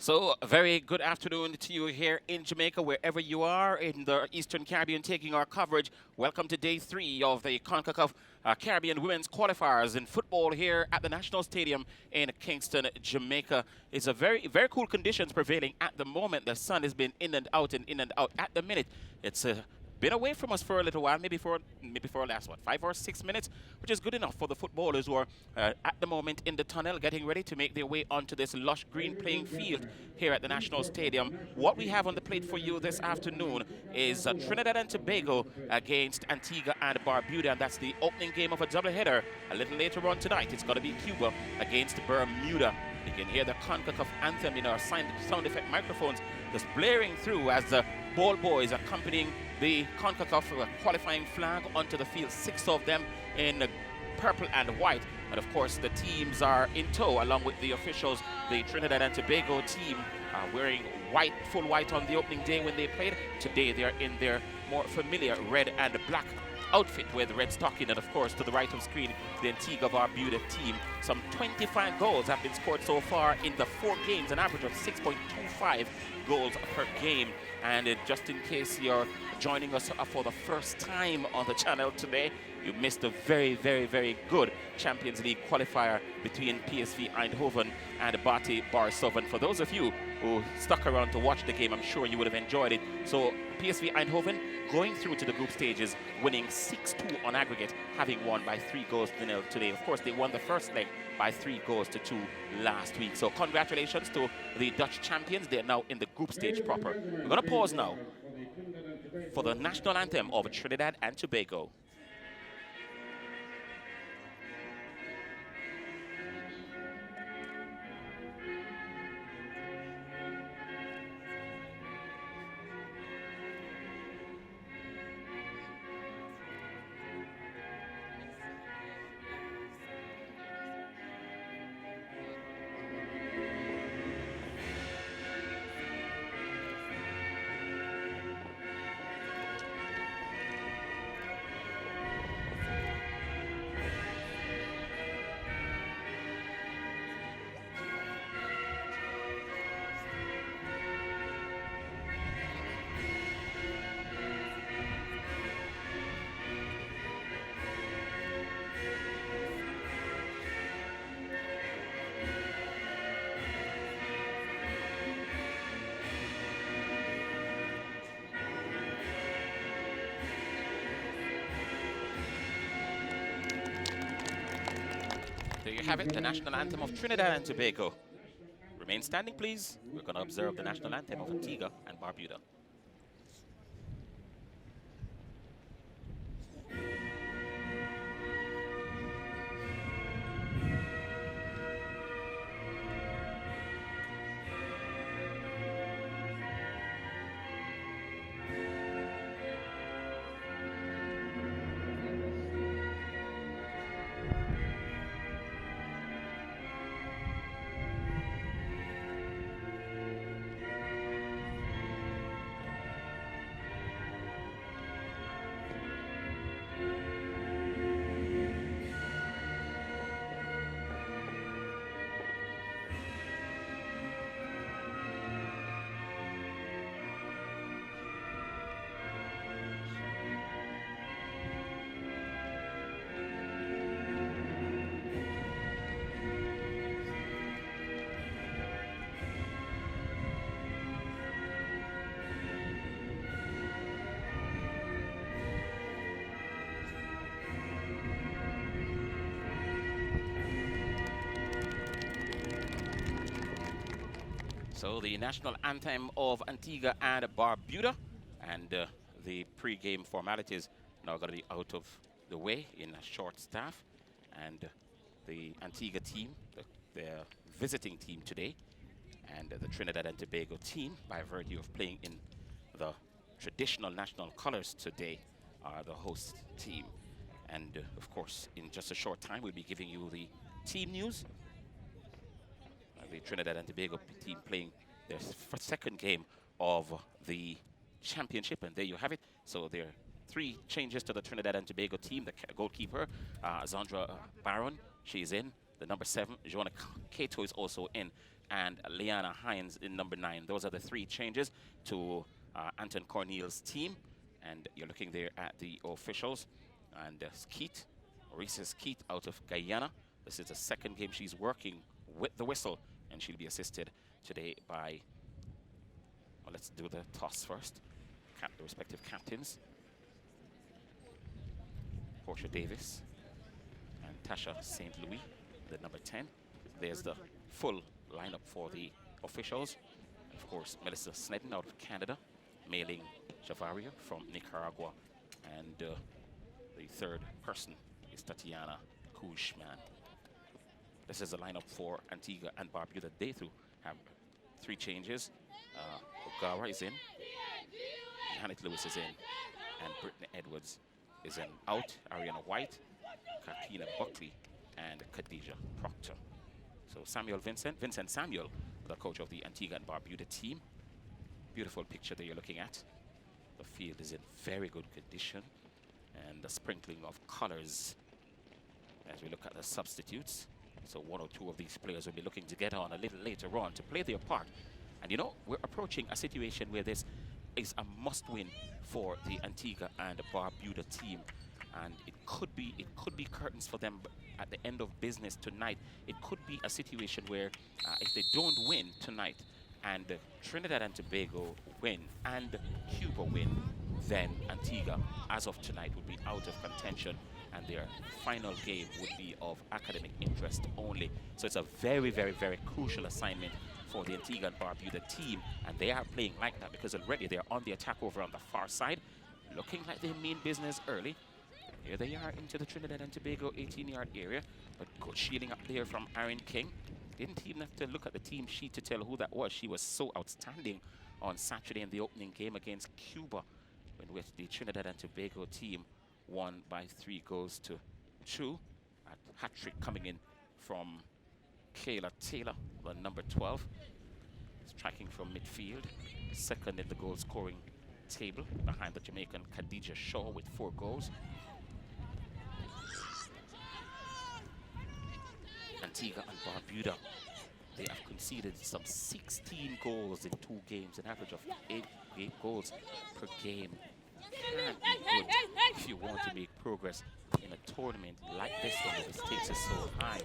So, a very good afternoon to you here in Jamaica, wherever you are in the Eastern Caribbean taking our coverage. Welcome to day 3 of the Concacaf Caribbean Women's Qualifiers in football here at the National Stadium in Kingston, Jamaica. It's a very cool conditions prevailing at the moment. The sun has been in and out and in and out. At the minute, it's been away from us for a little while, maybe for the last, 5 or 6 minutes, which is good enough for the footballers who are at the moment in the tunnel getting ready to make their way onto this lush green playing field here at the National Stadium. What we have on the plate for you this afternoon is Trinidad and Tobago against Antigua and Barbuda, and that's the opening game of a doubleheader. A little later on tonight, it's going to be Cuba against Bermuda. You can hear the Concacaf anthem in our sound effect microphones just blaring through as the ball boys accompanying the Concacaf qualifying flag onto the field, 6 of them in purple and white. And of course, the teams are in tow along with the officials. The Trinidad and Tobago team wearing white, full white on the opening day when they played. Today, they're in their more familiar red and black outfit with red stocking. And of course, to the right of screen, the Antigua Barbuda team. Some 25 goals have been scored so far in the 4 games, an average of 6.25 goals per game. And just in case you're joining us for the first time on the channel today, you missed a very good Champions League qualifier between PSV Eindhoven and Bate Borisov. For those of you who stuck around to watch the game, I'm sure you would have enjoyed it. So PSV Eindhoven going through to the group stages, winning 6-2 on aggregate, having won by 3-0 today. Of course, they won the first leg by 3-2 last week. So congratulations to the Dutch champions. They're now in the group stage proper. We're going to pause now for the national anthem of Trinidad and Tobago. There you have it, the national anthem of Trinidad and Tobago. Remain standing, please. We're going to observe the national anthem of Antigua and Barbuda. So the national anthem of Antigua and Barbuda, and the pre-game formalities now going to be out of the way in a short staff. And the Antigua team, their visiting team today, and the Trinidad and Tobago team, by virtue of playing in the traditional national colors today, are the host team. And of course, in just a short time, we'll be giving you the team news. The Trinidad and Tobago team playing their second game of the championship, and there you have it. So there are 3 changes to the Trinidad and Tobago team. The goalkeeper, Zandra Barron, she's in. The number 7, Joanna Cato, is also in. and Liana Hines in number 9. Those are the 3 changes to Anton Cornel's team. And you're looking there at the officials. And Skeet, Risa Skeet out of Guyana. This is the 2nd game she's working with the whistle, and she'll be assisted today by, well, let's do the toss first. The respective captains. Portia Davis and Tasha St. Louis, the number 10. There's the full lineup for the officials. Of course, Melissa Snedden out of Canada, Mailing Javaria from Nicaragua, and the 3rd person is Tatiana Kushman. This is the lineup for Antigua and Barbuda. They too have 3 changes. Ogawa is in, Janet Lewis is in, and Brittany Edwards is in. Out, Ariana White, Kakina Buckley, and Khadija Proctor. So Vincent Samuel, the coach of the Antigua and Barbuda team. Beautiful picture that you're looking at. The field is in very good condition, and the sprinkling of colors as we look at the substitutes. So 1 or 2 of these players will be looking to get on a little later on to play their part. And you know, we're approaching a situation where this is a must-win for the Antigua and Barbuda team, and it could be curtains for them at the end of business tonight. It could be a situation where if they don't win tonight and Trinidad and Tobago win and Cuba win, then Antigua, as of tonight, would be out of contention, and their final game would be of academic interest only. So it's a very, very, very crucial assignment for the Antigua and Barbuda team, and they are playing like that because already they're on the attack over on the far side, looking like they mean business early. Here they are into the Trinidad and Tobago 18-yard area, but good shielding up there from Erin King. Didn't even have to look at the team sheet to tell who that was. She was so outstanding on Saturday in the opening game against Cuba, in which the Trinidad and Tobago team won by 3 goals to 2. A hat-trick coming in from Kayla Taylor, the number 12. Striking from midfield, 2nd in the goal-scoring table behind the Jamaican Khadija Shaw with 4 goals. Antigua and Barbuda, they have conceded some 16 goals in 2 games, an average of 8 goals per game. Can't be good if you want to make progress in a tournament like this one where the stakes are so high.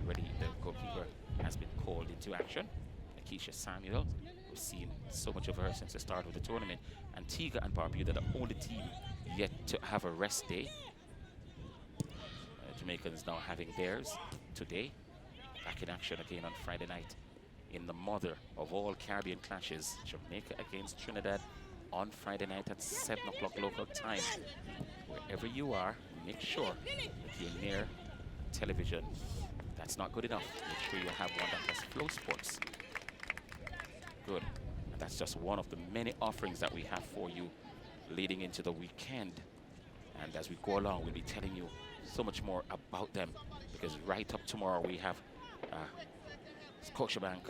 Already the goalkeeper has been called into action. Akeisha Samuel, we've seen so much of her since the start of the tournament. Antigua and Barbuda, the only team yet to have a rest day. Jamaicans now having theirs today. Back in action again on Friday night in the mother of all Caribbean clashes, Jamaica against Trinidad on Friday night at 7 o'clock local time. Wherever you are, make sure that you're near television. That's not good enough. Make sure you have one that has Flow Sports. Good. And that's just one of the many offerings that we have for you leading into the weekend. And as we go along, we'll be telling you so much more about them, because right up tomorrow we have Scotiabank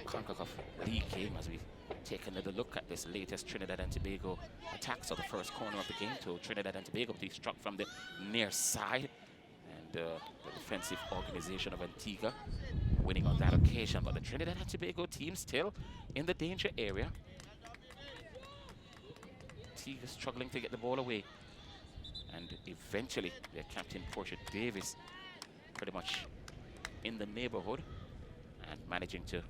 Concacaf League game as we take another look at this latest Trinidad and Tobago attack. So the first corner of the game to Trinidad and Tobago, they struck from the near side, and the defensive organization of Antigua winning on that occasion. But the Trinidad and Tobago team still in the danger area. Antigua struggling to get the ball away, and eventually their captain Portia Davis pretty much in the neighborhood and managing to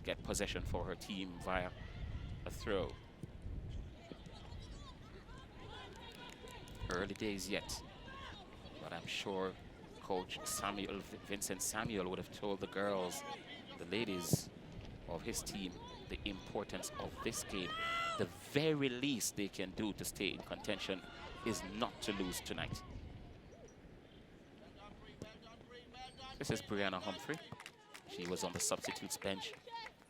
get possession for her team via a throw. Early days yet, but I'm sure Coach Vincent Samuel would have told the girls, the ladies of his team, the importance of this game. The very least they can do to stay in contention is not to lose tonight. This is Brianna Humphrey. She was on the substitutes bench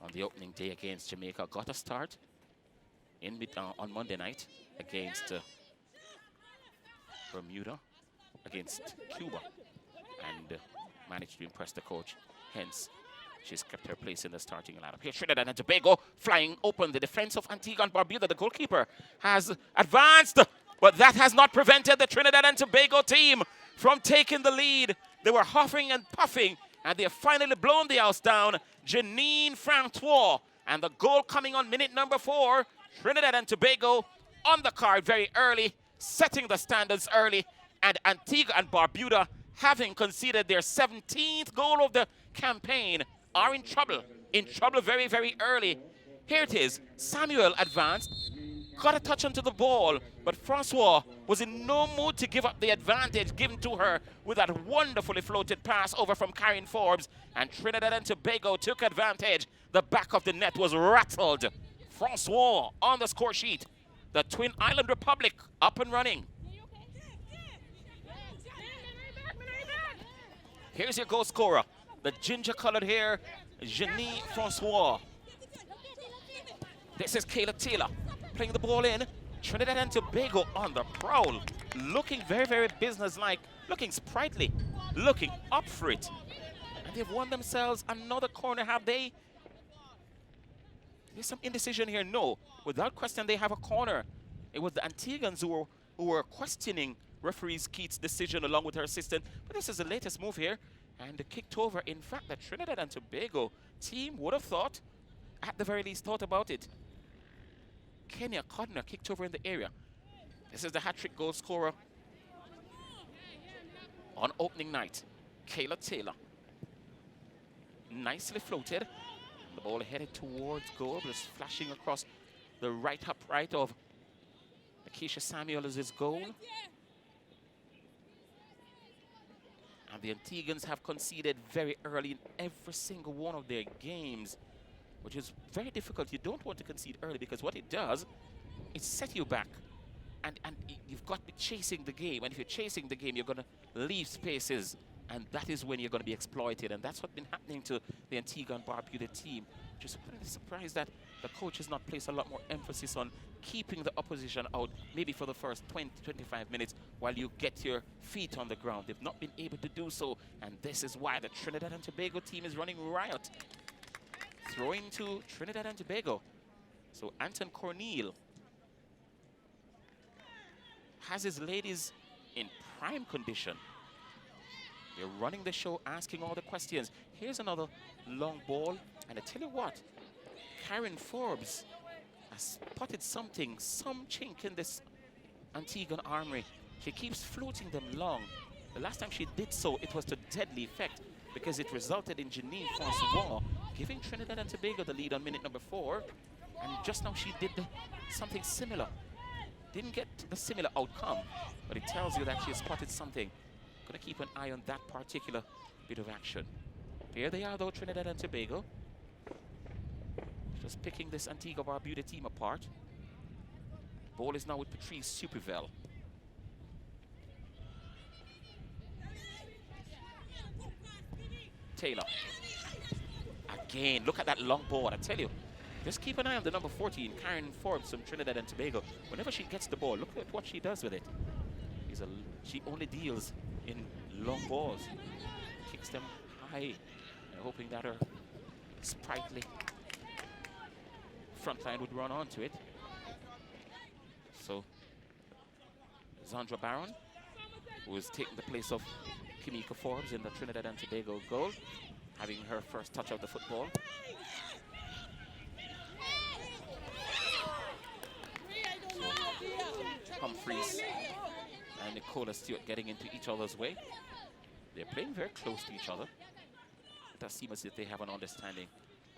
on the opening day against Jamaica. Got a start on Monday night against Bermuda, against Cuba, and managed to impress the coach. Hence, she's kept her place in the starting lineup. Here, Trinidad and Tobago flying open. The defense of Antigua and Barbuda, the goalkeeper, has advanced, but that has not prevented the Trinidad and Tobago team from taking the lead They were huffing and puffing, and they have finally blown the house down. Janine Francois, and the goal coming on minute number 4. Trinidad and Tobago on the card very early, setting the standards early, and Antigua and Barbuda, having conceded their 17th goal of the campaign, are in trouble very, very early. Here it is. Samuel advanced, got a touch onto the ball, but Francois was in no mood to give up the advantage given to her with that wonderfully floated pass over from Karen Forbes, and Trinidad and Tobago took advantage. The back of the net was rattled. Francois on the score sheet. The Twin Island Republic up and running. Here's your goal scorer, the ginger-colored hair, Janine Francois. This is Kayla Taylor playing the ball in. Trinidad and Tobago on the prowl, looking very, very businesslike, looking sprightly, looking up for it. And they've won themselves another corner, have they? There's some indecision here. No, without question, they have a corner. It was the Antiguans who were questioning referee Keith's decision along with her assistant. But this is the latest move here. And the kicked over. In fact, the Trinidad and Tobago team would have thought, at the very least, thought about it. Kenya Codner kicked over in the area. This is the hat-trick goal scorer on opening night, Kayla Taylor. Nicely floated. The ball headed towards goal, just flashing across the right upright of Keisha Samuel as his goal. And the Antiguans have conceded very early in every single one of their games, which is very difficult. You don't want to concede early because what it does, it sets you back. And you've got to be chasing the game. And if you're chasing the game, you're going to leave spaces. And that is when you're going to be exploited. And that's what's been happening to the Antigua and Barbuda team. Just really surprised that the coach has not placed a lot more emphasis on keeping the opposition out, maybe for the first 20, 25 minutes while you get your feet on the ground. They've not been able to do so. And this is why the Trinidad and Tobago team is running riot. Throwing to Trinidad and Tobago. So Anton Cornel has his ladies in prime condition. They're running the show, asking all the questions. Here's another long ball. And I tell you what, Karen Forbes has spotted something, some chink in this Antiguan armory. She keeps floating them long. The last time she did so, it was to deadly effect because it resulted in Janine Francois giving Trinidad and Tobago the lead on minute number 4. And just now she did something similar. Didn't get the similar outcome, but it tells you that she has spotted something. Gonna keep an eye on that particular bit of action. Here they are though, Trinidad and Tobago. Just picking this Antigua Barbuda team apart. Ball is now with Patrice Supervel. Taylor. Again, look at that long ball, I tell you. Just keep an eye on the number 14, Karen Forbes from Trinidad and Tobago. Whenever she gets the ball, look at what she does with it. She only deals in long balls. Kicks them high, and hoping that her sprightly front line would run onto it. So, Zandra Barron, who is taking the place of Kimika Forbes in the Trinidad and Tobago goal, having her first touch of the football. Humphreys and Nicola Stewart getting into each other's way. They're playing very close to each other. It does seem as if they have an understanding.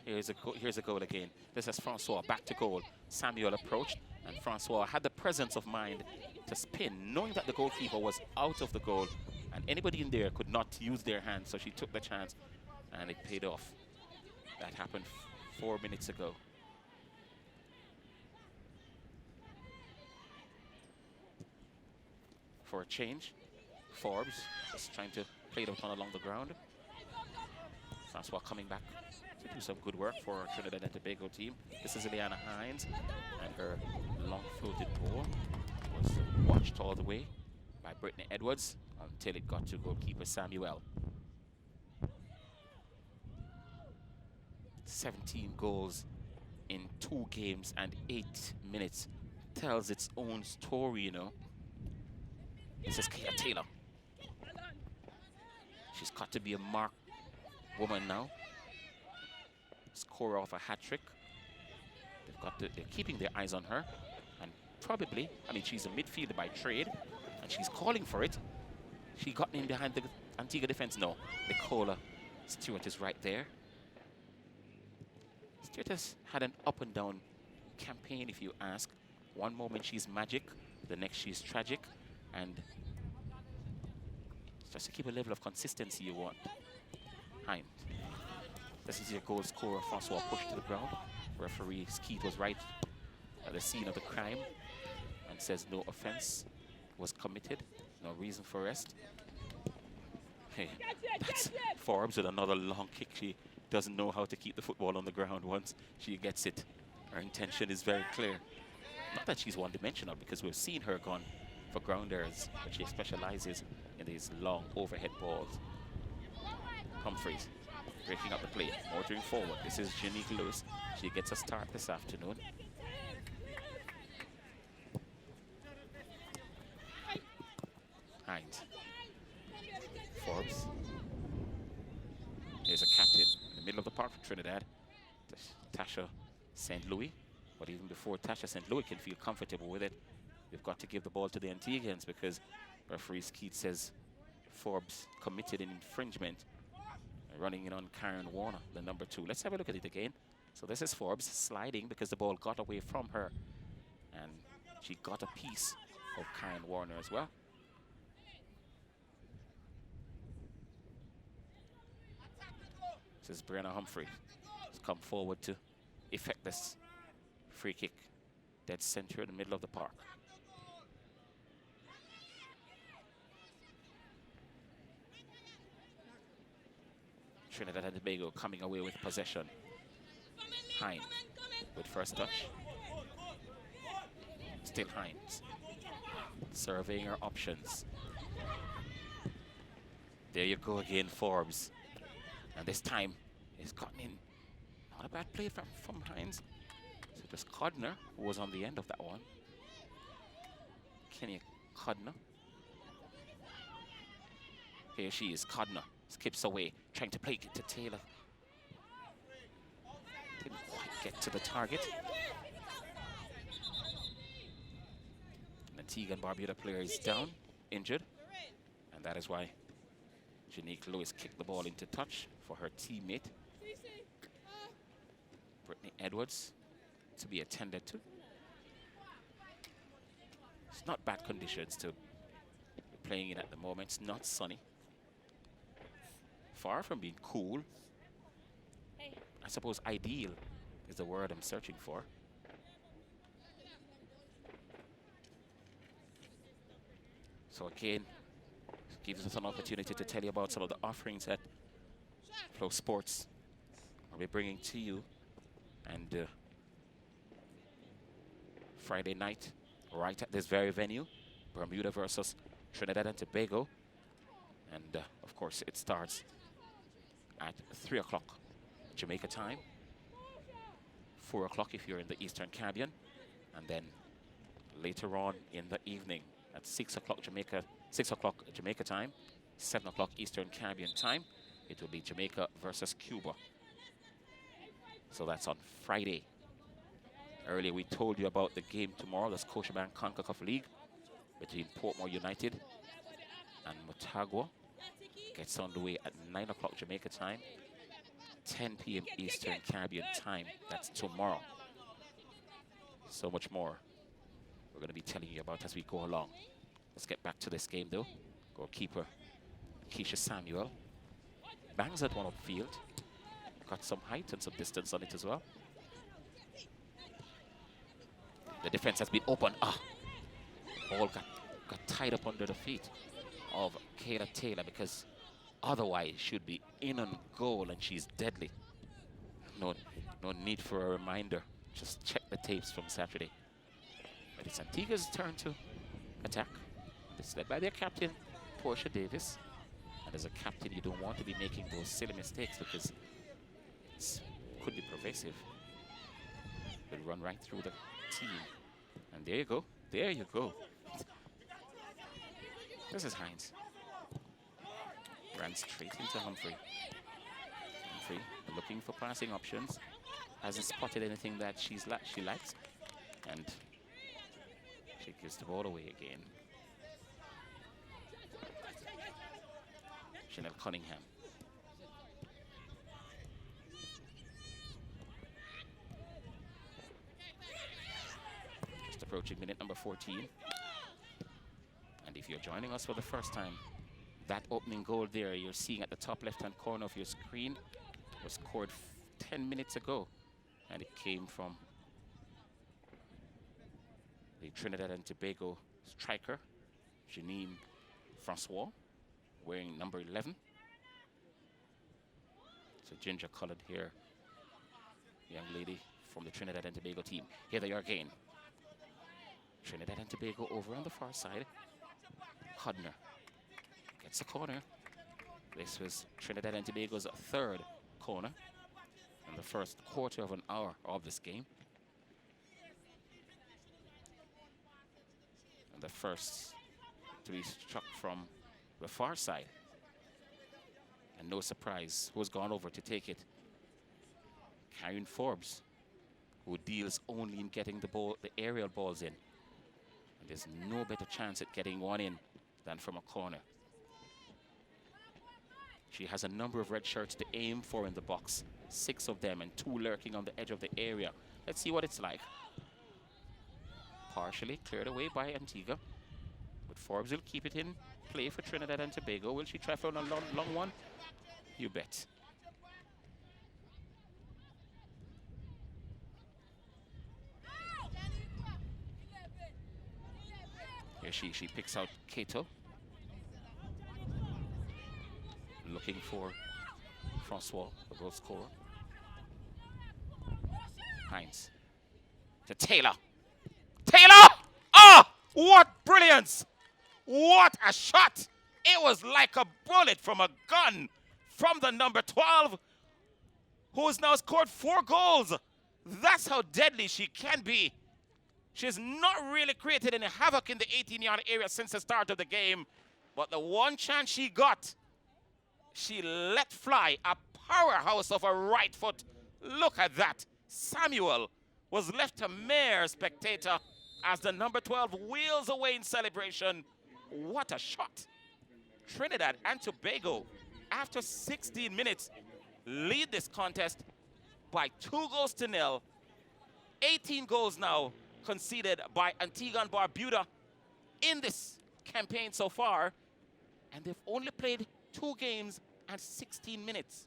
Here's a goal again. This is Francois back to goal. Samuel approached, and Francois had the presence of mind to spin, knowing that the goalkeeper was out of the goal, and anybody in there could not use their hands, so she took the chance, and it paid off. That happened 4 minutes ago. For a change, Forbes is trying to play it out along the ground. Francois coming back to do some good work for Trinidad and Tobago team. This is Ileana Hines, and her long floated ball was watched all the way by Brittany Edwards until it got to goalkeeper Samuel. 17 goals in 2 games and 8 minutes tells its own story, you know. This is Kaya Taylor. She's got to be a mark woman now. Scorer of a hat trick. They're keeping their eyes on her. And probably, I mean, she's a midfielder by trade. And she's calling for it. She got in behind the Antigua defense. No, Nicola Stewart is right there. Stewart has had an up and down campaign, if you ask. One moment she's magic, the next she's tragic. And just to keep a level of consistency you want. Hind. This is your goal scorer, Francois, pushed to the ground. Referee Skeet was right at the scene of the crime and says no offense was committed, no reason for arrest. Hey, that's Forbes with another long kick. She doesn't know how to keep the football on the ground once she gets it. Her intention is very clear. Not that she's one-dimensional, because we've seen her gone for grounders, but she specializes in these long overhead balls. Humphreys breaking up the play, motoring forward. This is Janique Lewis. She gets a start this afternoon. Hines. Forbes. Here's a captain in the middle of the park for Trinidad, Tasha St. Louis. But even before Tasha St. Louis can feel comfortable with it, we've got to give the ball to the Antiguans, because referee Skeet says Forbes committed an infringement, running in on Karen Warner, the number 2. Let's have a look at it again. So this is Forbes sliding because the ball got away from her, and she got a piece of Karen Warner as well. This is Brianna Humphrey. She's come forward to effect this free kick. Dead center in the middle of the park. Trinidad and Tobago coming away with possession. Hines with first touch. Still Hines. Surveying her options. There you go again, Forbes. And this time, he's gotten in. Not a bad play from Hines. So it was Codner who was on the end of that one. Kenny Codner. Here she is, Codner. Skips away, trying to play it to Taylor. Didn't quite get to the target. An Antigua Barbuda player is down, injured. And that is why Janique Lewis kicked the ball into touch for her teammate, Brittany Edwards, to be attended to. It's not bad conditions to be playing in at the moment. It's not sunny. Far from being cool. I suppose ideal is the word I'm searching for. So again, gives us an opportunity to tell you about some of the offerings that Flow Sports will be bringing to you. And Friday night, right at this very venue, Bermuda versus Trinidad and Tobago. And of course, it starts at 3 o'clock Jamaica time, 4 o'clock if you're in the Eastern Caribbean, and then later on in the evening at 6 o'clock Jamaica time, 7 o'clock Eastern Caribbean time, it will be Jamaica versus Cuba. So that's on Friday. Earlier we told you about the game tomorrow, the Scotiabank Concacaf League between Portmore United and Motagua. Gets underway at 9 o'clock Jamaica time, 10 p.m. Eastern Caribbean time. That's tomorrow. So much more we're going to be telling you about as we go along. Let's get back to this game though. Goalkeeper Keisha Samuel bangs that one upfield. Got some height and some distance on it as well. The defense has been open. Ball got tied up under the feet of Kayla Taylor, because otherwise should be in on goal, and she's deadly. No need for a reminder. Just check the tapes from Saturday. But it's Antigua's turn to attack. It's led by their captain, Portia Davis. And as a captain, you don't want to be making those silly mistakes, because it could be pervasive. It'll run right through the team. And there you go. There you go. This is Hines. Ran straight into Humphrey. Humphrey looking for passing options. Hasn't spotted anything that she likes. And she gives the ball away again. Chanel Cunningham. Just approaching minute number 14. And if you're joining us for the first time, that opening goal there you're seeing at the top left-hand corner of your screen was scored 10 minutes ago. And it came from the Trinidad and Tobago striker, Janine Francois, wearing number 11. It's a ginger-colored hair young lady from the Trinidad and Tobago team. Here they are again. Trinidad and Tobago over on the far side. Hudner gets a corner. This was Trinidad and Tobago's third corner in the first quarter of an hour of this game. And the first to be struck from the far side. And no surprise, who's gone over to take it? Karen Forbes, who deals only in getting the ball, the aerial balls in. And there's no better chance at getting one in than from a corner. She has a number of red shirts to aim for in the box. 6 of them and 2 lurking on the edge of the area. Let's see what it's like. Partially cleared away by Antigua. But Forbes will keep it in play for Trinidad and Tobago. Will she try for a long one? You bet. Here she picks out Kato. Looking for Francois, the goal scorer. Hines to Taylor. Taylor! Ah! What brilliance! What a shot! It was like a bullet from a gun from the number 12, who has now scored 4 goals. That's how deadly she can be. She's not really created any havoc in the 18-yard area since the start of the game, but the one chance she got, she let fly a powerhouse of a right foot. Look at that. Samuel was left a mere spectator as the number 12 wheels away in celebration. What a shot. Trinidad and Tobago, after 16 minutes, lead this contest by 2-0. 18 goals now conceded by Antigua Barbuda in this campaign so far. And they've only played 2 games and 16 minutes.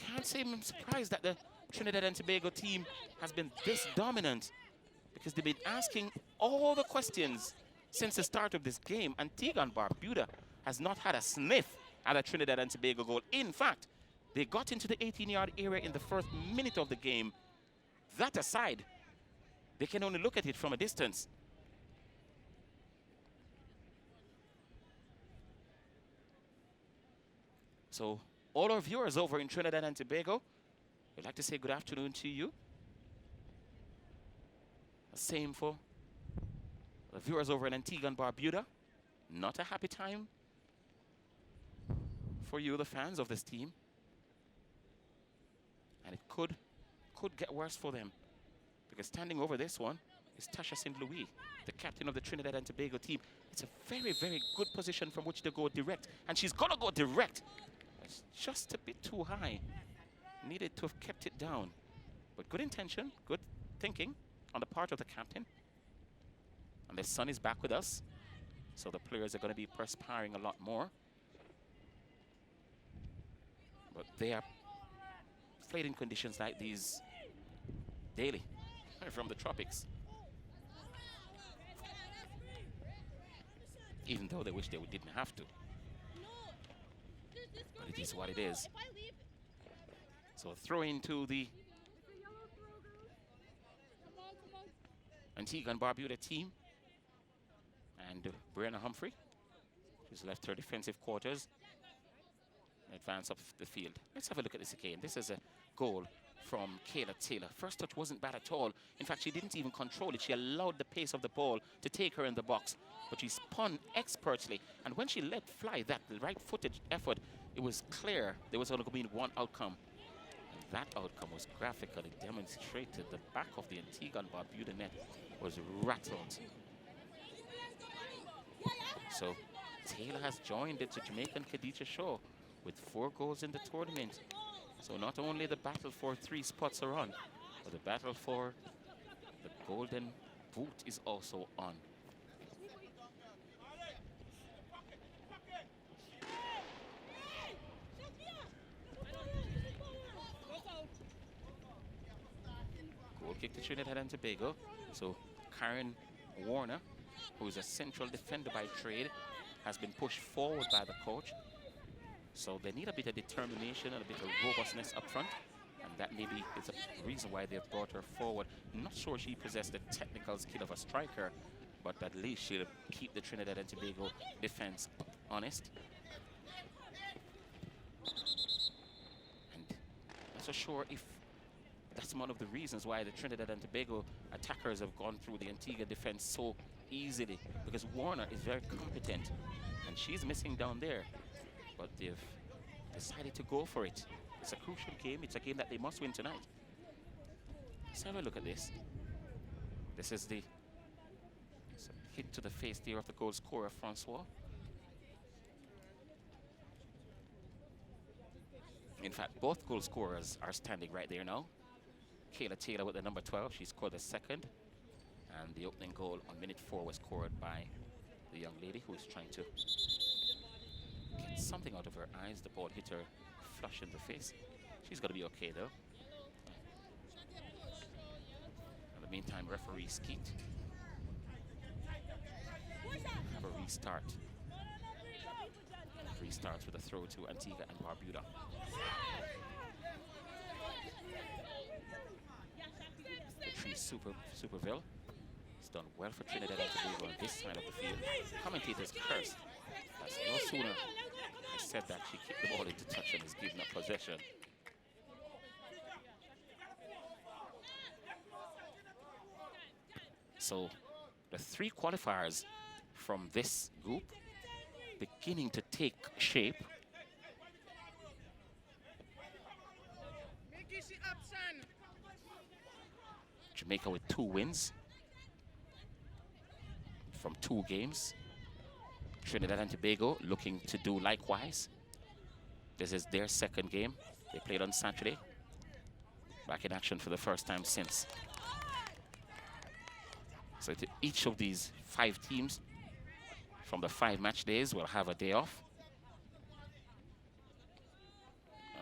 Can't say I'm surprised that the Trinidad and Tobago team has been this dominant, because they've been asking all the questions since the start of this game. Antigua Barbuda has not had a sniff at a Trinidad and Tobago goal. In fact, they got into the 18-yard area in the first minute of the game. That aside, they can only look at it from a distance. So all our viewers over in Trinidad and Tobago, we'd like to say good afternoon to you. The same for the viewers over in Antigua and Barbuda. Not a happy time for you, the fans of this team. And it could get worse for them, because standing over this one is Tasha St. Louis, the captain of the Trinidad and Tobago team. It's a very, very good position from which to go direct. And she's going to go direct. It's just a bit too high. Needed to have kept it down. But good intention, good thinking on the part of the captain. And the sun is back with us, so the players are going to be perspiring a lot more. But they are played in conditions like these daily from the tropics. Even though they wish they didn't have to. But it is what it is. So throw into the Antigua and Barbuda team. And Brianna Humphrey, who's left her defensive quarters. advance up the field. Let's have a look at this again. This is a goal from Kayla Taylor. First touch wasn't bad at all. In fact, she didn't even control it. She allowed the pace of the ball to take her in the box. But she spun expertly. And when she let fly that right-footed effort, it was clear there was only going to be one outcome. And that outcome was graphically demonstrated. The back of the Antigua Barbuda net was rattled. So Taylor has joined the Jamaican Khadija show with 4 goals in the tournament. So not only the battle for 3 spots are on, but the battle for the golden boot is also on. Goal kick to Trinidad and Tobago. So Karen Warner, who is a central defender by trade, has been pushed forward by the coach. So they need a bit of determination and a bit of robustness up front. And that maybe is a reason why they've brought her forward. Not sure she possessed the technical skill of a striker, but at least she'll keep the Trinidad and Tobago defense honest. And I'm not so sure if that's one of the reasons why the Trinidad and Tobago attackers have gone through the Antigua defense so easily, because Warner is very competent and she's missing down there, but they've decided to go for it. It's a crucial game. It's a game that they must win tonight. Let's have a look at this. This is the hit to the face there of the goal scorer, Francois. In fact, both goal scorers are standing right there now. Kayla Taylor with the number 12, she scored the second. And the opening goal on minute 4 was scored by the young lady who is trying to get something out of her eyes. The ball hit her flush in the face. She's going to be okay, though. In the meantime, referee Skeet have a restart. Restarts with a throw to Antigua and Barbuda. Patrice Superville has done well for Trinidad and Tobago on this side of the field. Commentators cursed as no sooner I said that she kicked the ball into touch and is given up possession. So the 3 qualifiers from this group beginning to take shape. Jamaica with 2 wins from 2 games. Trinidad and Tobago looking to do likewise. This is their 2nd game. They played on Saturday. Back in action for the first time since. So each of these 5 teams from the 5 match days will have a day off.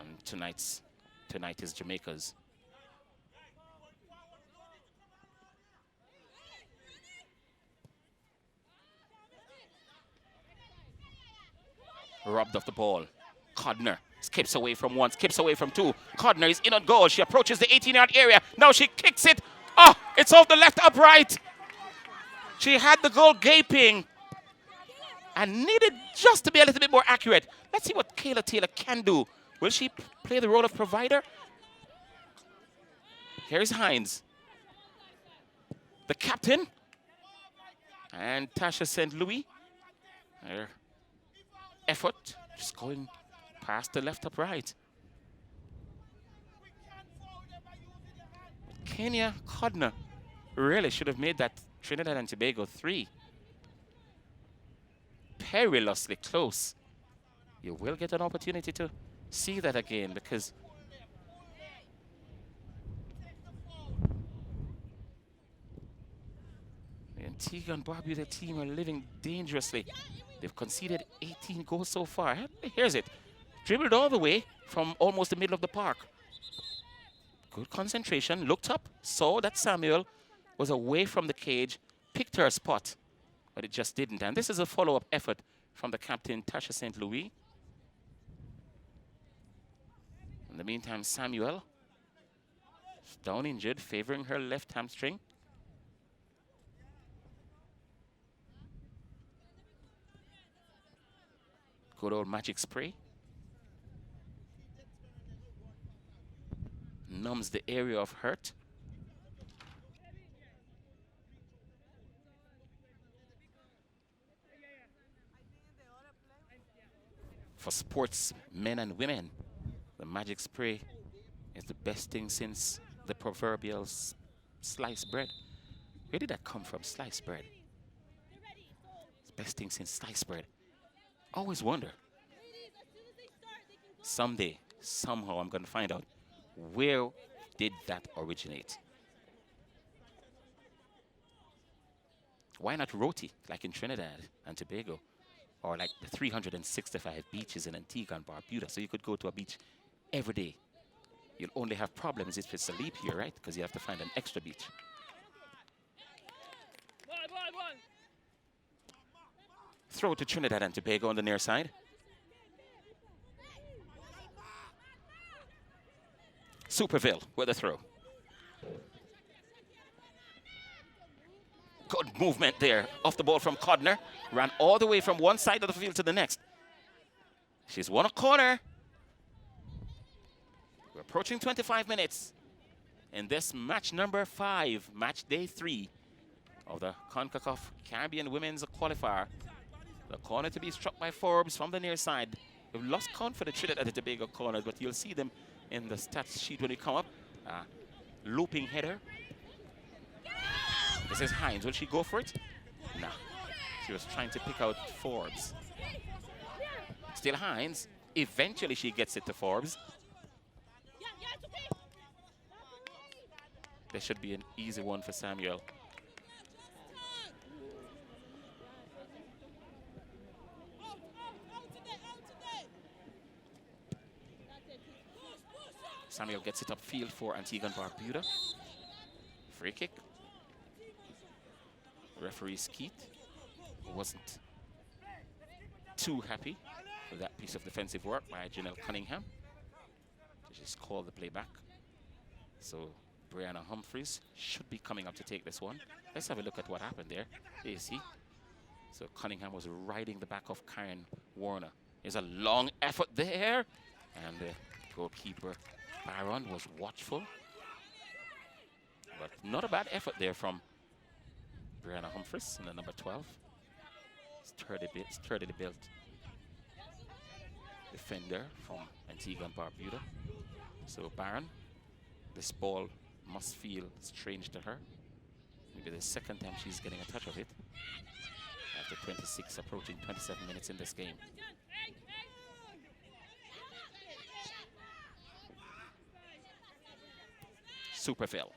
And tonight is Jamaica's. Robbed of the ball. Codner skips away from 1, skips away from 2. Codner is in on goal. She approaches the 18-yard area. Now she kicks it. Oh, it's off the left upright. She had the goal gaping and needed just to be a little bit more accurate. Let's see what Kayla Taylor can do. Will she play the role of provider? Here's Hines, the captain, and Tasha St. Louis. Her effort just going past the left upright. Kenya Codner really should have made that Trinidad and Tobago 3. Perilously close. You will get an opportunity to see that again, because the Antigua and Barbuda team are living dangerously. They've conceded 18 goals so far. Here's it. Dribbled all the way from almost the middle of the park. Good concentration. Looked up. Saw that Samuel was away from the cage. Picked her spot. But it just didn't. And this is a follow-up effort from the captain, Tasha St. Louis. In the meantime, Samuel is down injured, favoring her left hamstring. Good old magic spray. numbs the area of hurt. For sportsmen and women, the magic spray is the best thing since the proverbial sliced bread. Where did that come from, sliced bread? It's the best thing since sliced bread. Always wonder. Someday, somehow, I'm going to find out where did that originate. Why not roti, like in Trinidad and Tobago? Or like the 365 beaches in Antigua and Barbuda. So you could go to a beach every day. You'll only have problems if it's a leap year, right? Because you have to find an extra beach. Throw to Trinidad and Tobago on the near side. Superville with a throw. Good movement there. Off the ball from Codner. Ran all the way from one side of the field to the next. She's won a corner. We're approaching 25 minutes in this match number 5, match day 3 of the Concacaf Caribbean Women's Qualifier. The corner to be struck by Forbes from the near side. We've lost count for the Trinidad and Tobago corners, but you'll see them in the stats sheet when we come up. Looping header. This is Hines. Will she go for it? No. She was trying to pick out Forbes. Still Hines. Eventually she gets it to Forbes. There should be an easy one for Samuel. Samuel gets it upfield for Antigua and Barbuda. Free kick. Referee Skeet wasn't too happy with that piece of defensive work by Janelle Cunningham. She just called the play back. So Brianna Humphreys should be coming up to take this one. Let's have a look at what happened there. There you see. So Cunningham was riding the back of Karen Warner. There's a long effort there. And the goalkeeper Byron was watchful. But not a bad effort there from Brianna Humphreys in the number 12. Sturdily built defender from Antigua and Barbuda. So Byron, this ball must feel strange to her. Maybe the second time she's getting a touch of it. After 26, approaching 27 minutes in this game. Superville.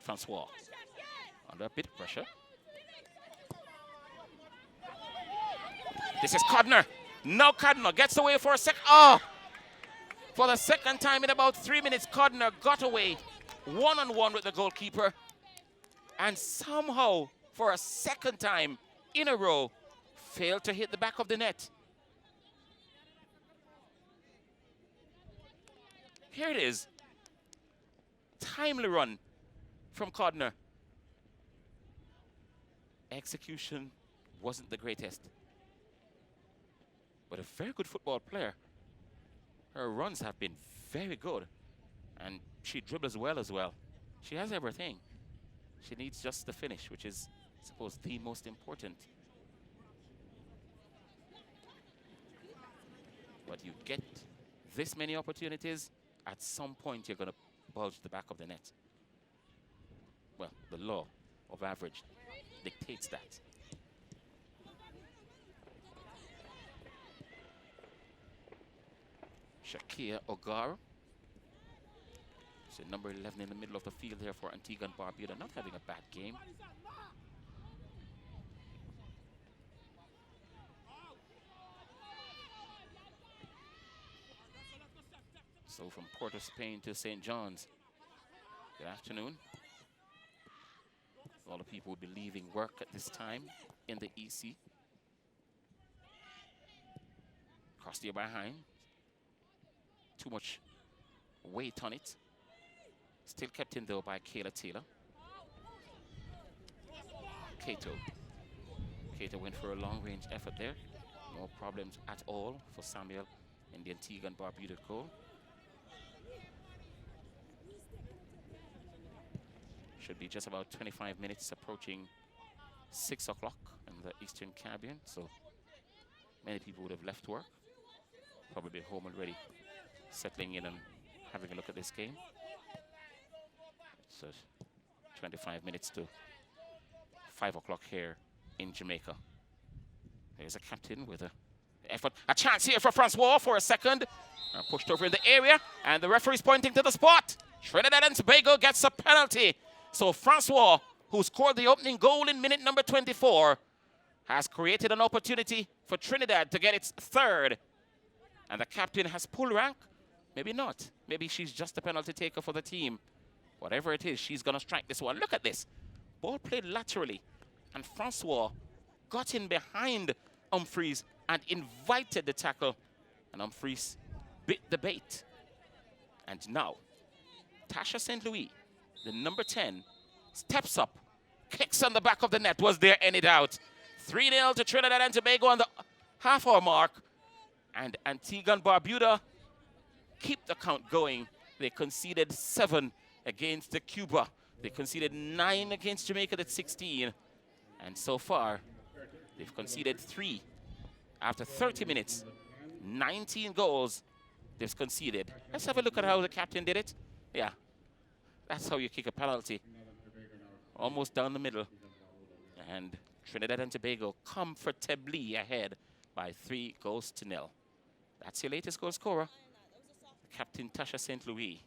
Francois under a bit of pressure. This is Codner. Now Codner gets away for a sec. Oh! For the second time in about 3 minutes, Codner got away one-on-one with the goalkeeper. And somehow, for a second time in a row, failed to hit the back of the net. Here it is. Timely run from Codner. Execution wasn't the greatest, but a very good football player. Her runs have been very good, and she dribbles well as well. She has everything. She needs just the finish, which is, I suppose, the most important. But you get this many opportunities, at some point you're going to bulge the back of the net. Well, the law of average dictates that. Shakia O'Gara. So number 11 in the middle of the field here for Antigua and Barbuda, not having a bad game. So from Port of Spain to St. John's. Good afternoon. A lot of people will be leaving work at this time in the EC. Crossed here by Hine. Too much weight on it. Still kept in though by Kayla Taylor. Kato. Kato went for a long range effort there. No problems at all for Samuel in the Antigua Barbuda goal. Should be just about 25 minutes approaching 6 o'clock in the Eastern Caribbean. So many people would have left work, probably home already, settling in and having a look at this game. So 25 minutes to 5 o'clock here in Jamaica. There's a captain with a effort. A chance here for Francois for a second. Pushed over in the area, and the referee's pointing to the spot. Trinidad and Tobago gets a penalty. So Francois, who scored the opening goal in minute number 24, has created an opportunity for Trinidad to get its third. And the captain has pulled rank. Maybe not. Maybe she's just a penalty taker for the team. Whatever it is, she's going to strike this one. Look at this. Ball played laterally. And Francois got in behind Humphreys and invited the tackle. And Humphreys bit the bait. And now, Tasha St. Louis, the number 10, steps up, kicks on the back of the net. Was there any doubt? 3-0 to Trinidad and Tobago on the half-hour mark. And Antigua and Barbuda keep the count going. They conceded 7 against the Cuba. They conceded 9 against Jamaica, that's 16. And so far, they've conceded 3. After 30 minutes, 19 goals they've conceded. Let's have a look at how the captain did it. Yeah, that's how you kick a penalty. Almost down the middle. And Trinidad and Tobago comfortably ahead by 3-0. That's your latest goal scorer, Captain Tasha St. Louis.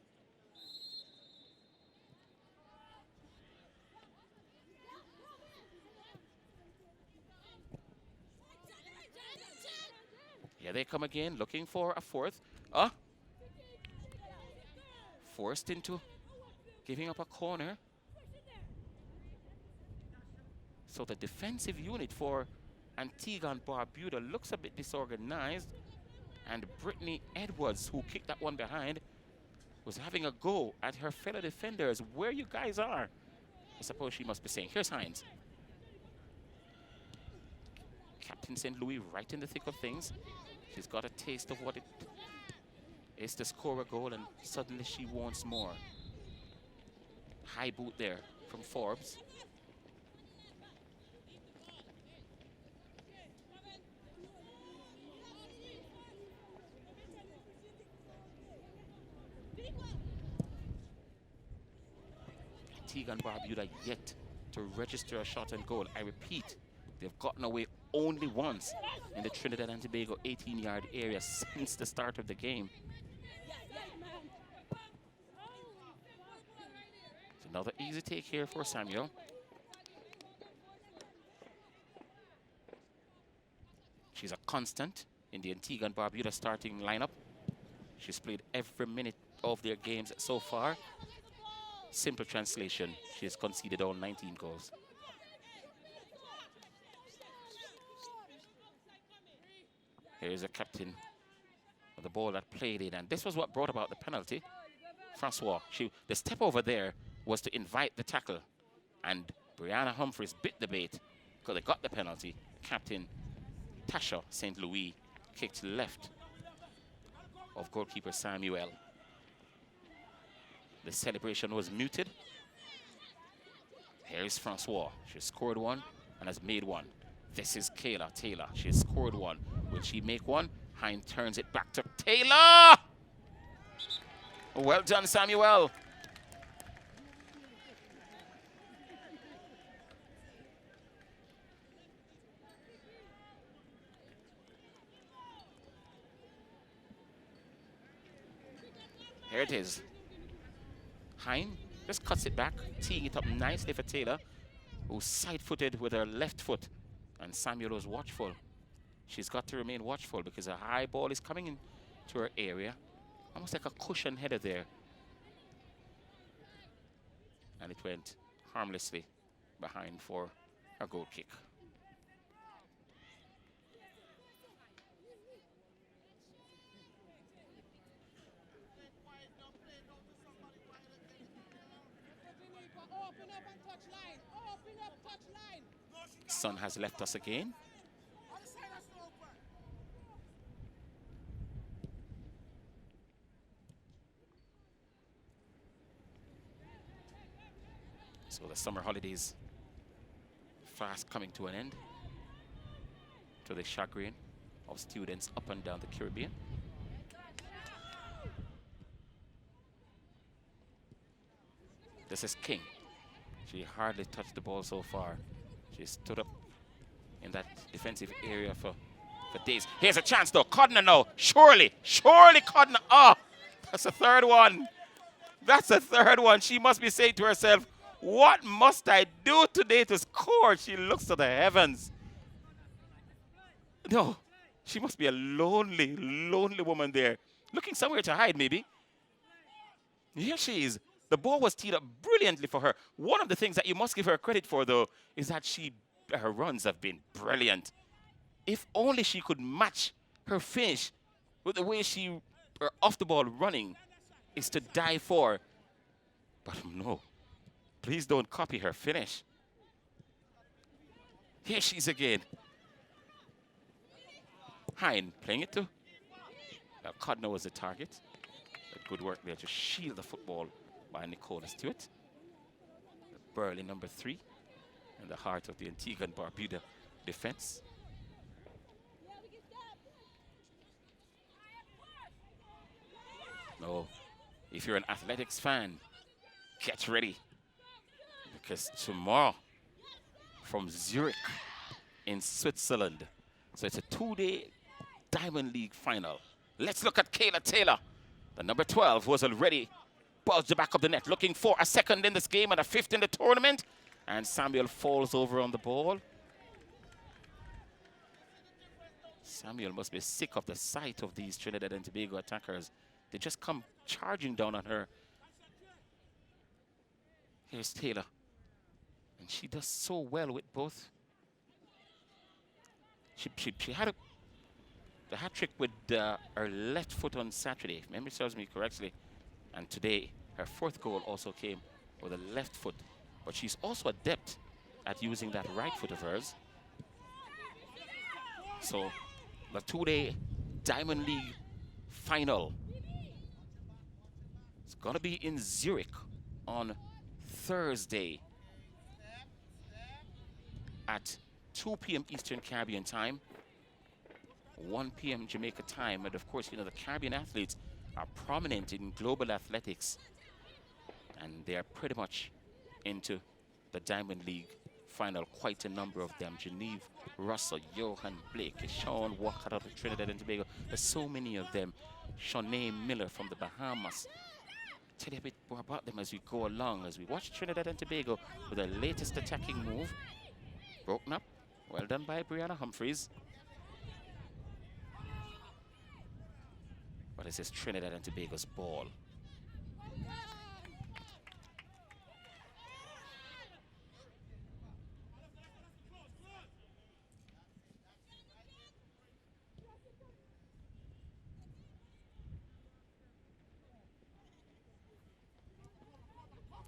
Here they come again, looking for a fourth. Forced into giving up a corner. So the defensive unit for Antigua and Barbuda looks a bit disorganized. And Brittany Edwards, who kicked that one behind, was having a go at her fellow defenders. Where you guys are? I suppose she must be saying. Here's Hines. Captain St. Louis right in the thick of things. She's got a taste of what it is to score a goal, and suddenly she wants more. High boot there from Forbes. Antigua and Barbuda yet to register a shot and goal. I repeat, they've gotten away only once in the Trinidad and Tobago 18-yard area since the start of the game. It's another easy take here for Samuel. She's a constant in the Antigua and Barbuda starting lineup. She's played every minute of their games so far. Simple translation, she has conceded all 19 goals. Here's a captain of the ball that played in, and this was what brought about the penalty. Francois, the step over there was to invite the tackle, and Brianna Humphreys bit the bait because they got the penalty. Captain Tasha St. Louis kicked left of goalkeeper Samuel. The celebration was muted. Here's Francois. She scored one and has made one. This is Kayla Taylor. She has scored one. Will she make one? Hine turns it back to Taylor. Well done, Samuel. Here it is. Hine just cuts it back, teeing it up nicely for Taylor, who's side-footed with her left foot. And Samuel was watchful. She's got to remain watchful because a high ball is coming into her area. Almost like a cushion header there. And it went harmlessly behind for a goal kick. Sun has left us again. The summer holidays fast coming to an end, to the chagrin of students up and down the Caribbean. This is King. She hardly touched the ball so far. She stood up in that defensive area for days. Here's a chance though. Codner now. Surely Codner. Oh, that's a third one. That's a third one. She must be saying to herself, what must I do today to score? She looks to the heavens. No, she must be a lonely, lonely woman there. Looking somewhere to hide, maybe. Here she is. The ball was teed up brilliantly for her. One of the things that you must give her credit for, though, is that her runs have been brilliant. If only she could match her finish with the way her off the ball running is to die for. But no, please don't copy her finish. Here she's again. Hine playing it to. Now Codner was the target. But good work there to shield the football by Nicola Stewart. The burly number 3 in the heart of the Antigua Barbuda defense. No, if you're an athletics fan, get ready. Because tomorrow, from Zurich in Switzerland, so it's a 2-day Diamond League final. Let's look at Kayla Taylor. The number 12 was already buzzed the back of the net, looking for a second in this game and a 5th in the tournament. And Samuel falls over on the ball. Samuel must be sick of the sight of these Trinidad and Tobago attackers. They just come charging down on her. Here's Taylor. And she does so well with both. She had the hat trick with her left foot on Saturday, if memory serves me correctly. And today, her 4th goal also came with a left foot. But she's also adept at using that right foot of hers. So, the 2-day Diamond League final. It's going to be in Zurich on Thursday at 2 p.m. Eastern Caribbean time, 1 p.m. Jamaica time. And of course, you know, the Caribbean athletes are prominent in global athletics, and they're pretty much into the Diamond League final. Quite a number of them. Genevieve Russell, Johan Blake, Sean Walker out of Trinidad and Tobago. There's so many of them. Shanae Miller from the Bahamas. Tell you a bit more about them as we go along, as we watch Trinidad and Tobago with their latest attacking move. Broken up. Well done by Brianna Humphreys. But this is Trinidad and Tobago's ball.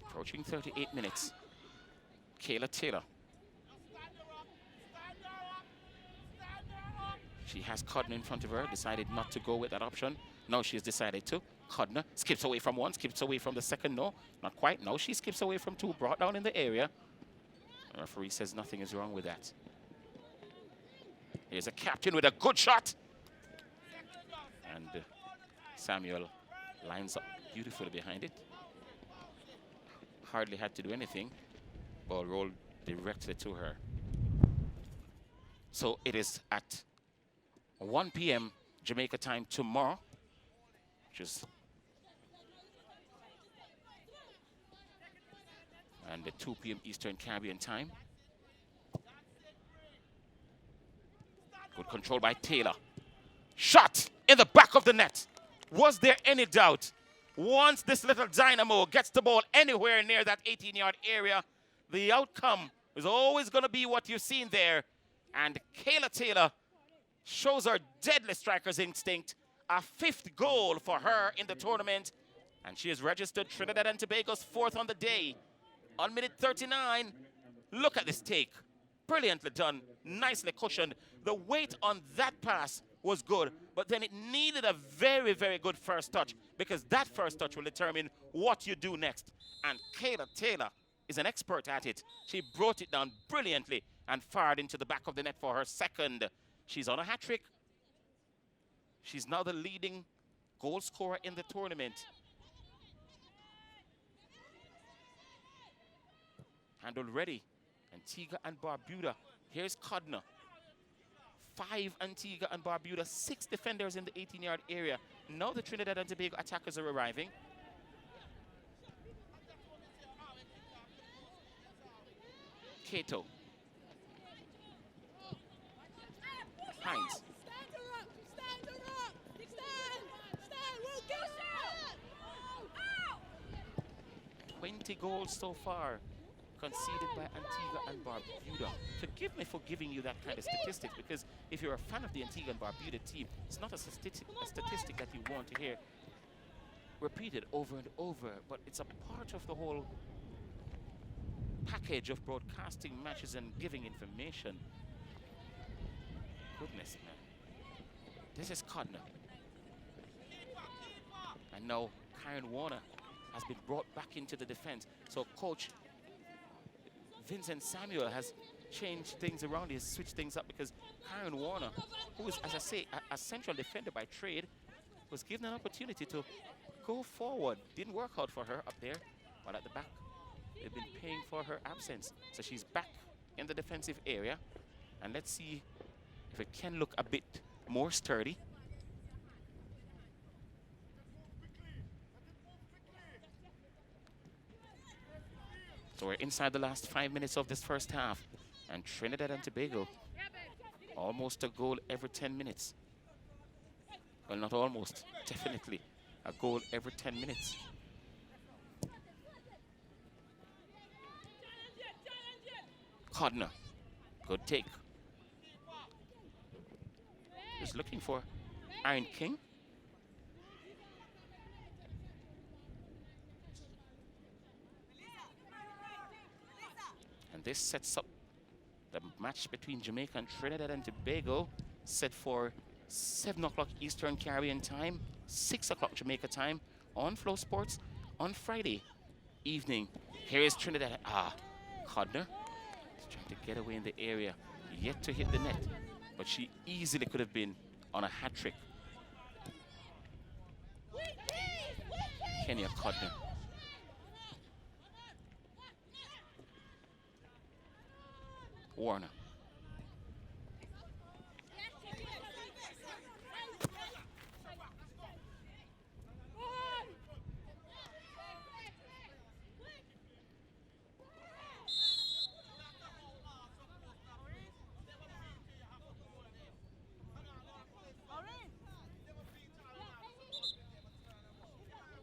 Approaching 38 minutes. Kayla Taylor. She has Codner in front of her, decided not to go with that option. Now she's decided to. Codner skips away from one, skips away from the second. No, not quite. No, she skips away from 2, brought down in the area. The referee says nothing is wrong with that. Here's a captain with a good shot. And Samuel lines up beautifully behind it. Hardly had to do anything. Ball rolled directly to her. So it is at 1 p.m. Jamaica time tomorrow, and at 2 p.m. Eastern Caribbean time. Good control by Taylor. Shot in the back of the net. Was there any doubt? Once this little dynamo gets the ball anywhere near that 18-yard area, the outcome is always going to be what you've seen there. And Kayla Taylor shows her deadly striker's instinct. A 5th goal for her in the tournament. And she has registered Trinidad and Tobago's 4th on the day. On minute 39, look at this take. Brilliantly done, nicely cushioned. The weight on that pass was good, but then it needed a very, very good first touch, because that first touch will determine what you do next. And Kayla Taylor is an expert at it. She brought it down brilliantly and fired into the back of the net for her second. She's on a hat trick. She's now the leading goal scorer in the tournament. Handled ready. Antigua and Barbuda. Here's Codner. 5 Antigua and Barbuda, 6 defenders in the 18-yard area. Now the Trinidad and Tobago attackers are arriving. Cato. Hines. 20 goals so far conceded by Antigua and Barbuda. Forgive me for giving you that kind of statistics, because if you're a fan of the Antigua and Barbuda team, it's not a statistic that you want to hear repeated over and over, but it's a part of the whole package of broadcasting matches and giving information. Goodness, man. This is Codner. And now Karen Warner has been brought back into the defense. So Coach Vincent Samuel has changed things around. He has switched things up because Karen Warner, who is, as I say, a central defender by trade, was given an opportunity to go forward. Didn't work out for her up there, but at the back, they've been paying for her absence. So she's back in the defensive area. And let's see if it can look a bit more sturdy. So we're inside the last 5 minutes of this first half. And Trinidad and Tobago, almost a goal every 10 minutes. Well, not almost, definitely a goal every 10 minutes. Codner, good take. Just looking for Iron King. And this sets up the match between Jamaica and Trinidad and Tobago, set for 7 o'clock Eastern Caribbean time, 6 o'clock Jamaica time on Flow Sports on Friday evening. Here is Trinidad. Codner is trying to get away in the area, yet to hit the net, but she easily could have been on a hat trick. Kenya Codner. Warner.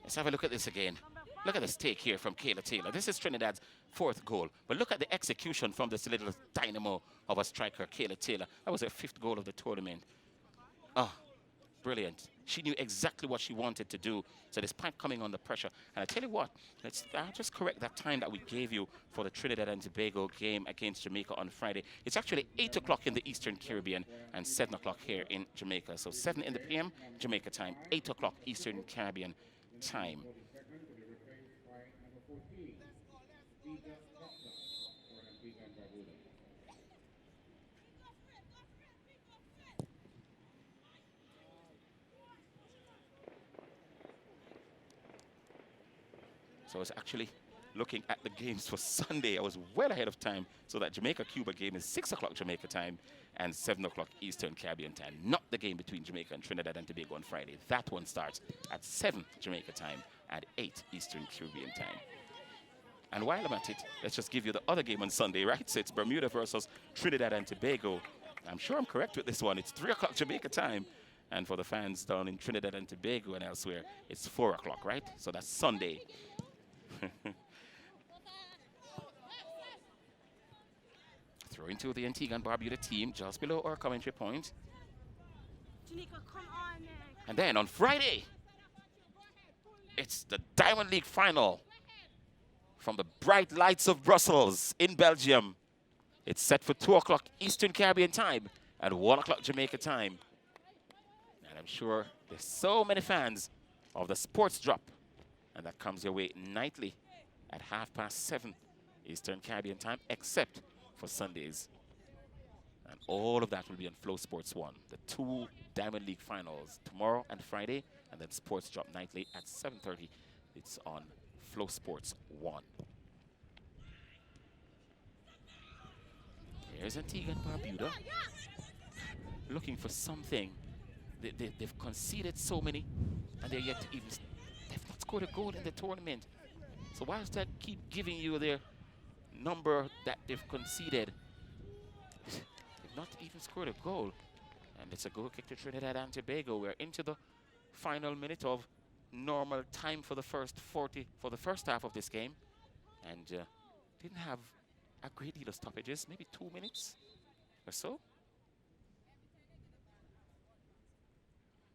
Let's have a look at this again. Look at this take here from Kayla Taylor. This is Trinidad's 4th goal. But look at the execution from this little dynamo of a striker, Kayla Taylor. That was her 5th goal of the tournament. Oh, brilliant. She knew exactly what she wanted to do. So despite coming under pressure, and I tell you what, I'll just correct that time that we gave you for the Trinidad and Tobago game against Jamaica on Friday. It's actually 8 o'clock in the Eastern Caribbean and 7 o'clock here in Jamaica. So 7 in the PM, Jamaica time, 8 o'clock Eastern Caribbean time. So I was actually looking at the games for Sunday. I was well ahead of time. So that Jamaica-Cuba game is 6 o'clock Jamaica time and 7 o'clock Eastern Caribbean time. Not the game between Jamaica and Trinidad and Tobago on Friday. That one starts at 7 Jamaica time and 8 Eastern Caribbean time. And while I'm at it, let's just give you the other game on Sunday, right? So it's Bermuda versus Trinidad and Tobago. I'm sure I'm correct with this one. It's 3 o'clock Jamaica time. And for the fans down in Trinidad and Tobago and elsewhere, it's 4 o'clock, right? So that's Sunday. Throw into the Antigua and Barbuda team just below our commentary point. And then on Friday, it's the Diamond League final from the bright lights of Brussels in Belgium. It's set for 2 o'clock Eastern Caribbean time and 1 o'clock Jamaica time. And I'm sure there's so many fans of the sports drop, and that comes your way nightly at 7:30 Eastern Caribbean time, except for Sundays. And all of that will be on Flow Sports 1. The 2 Diamond League finals tomorrow and Friday, and then sports drop nightly at 7:30. It's on Flow Sports 1. Here's Antigua and Barbuda looking for something. They've conceded so many, and they're yet to even, they've not scored a goal in the tournament. So whilst I keep giving you their number that they've conceded, they've not even scored a goal. And it's a goal kick to Trinidad and Tobago. We're into the final minute of normal time for the first half of this game. And didn't have a great deal of stoppages, maybe 2 minutes or so.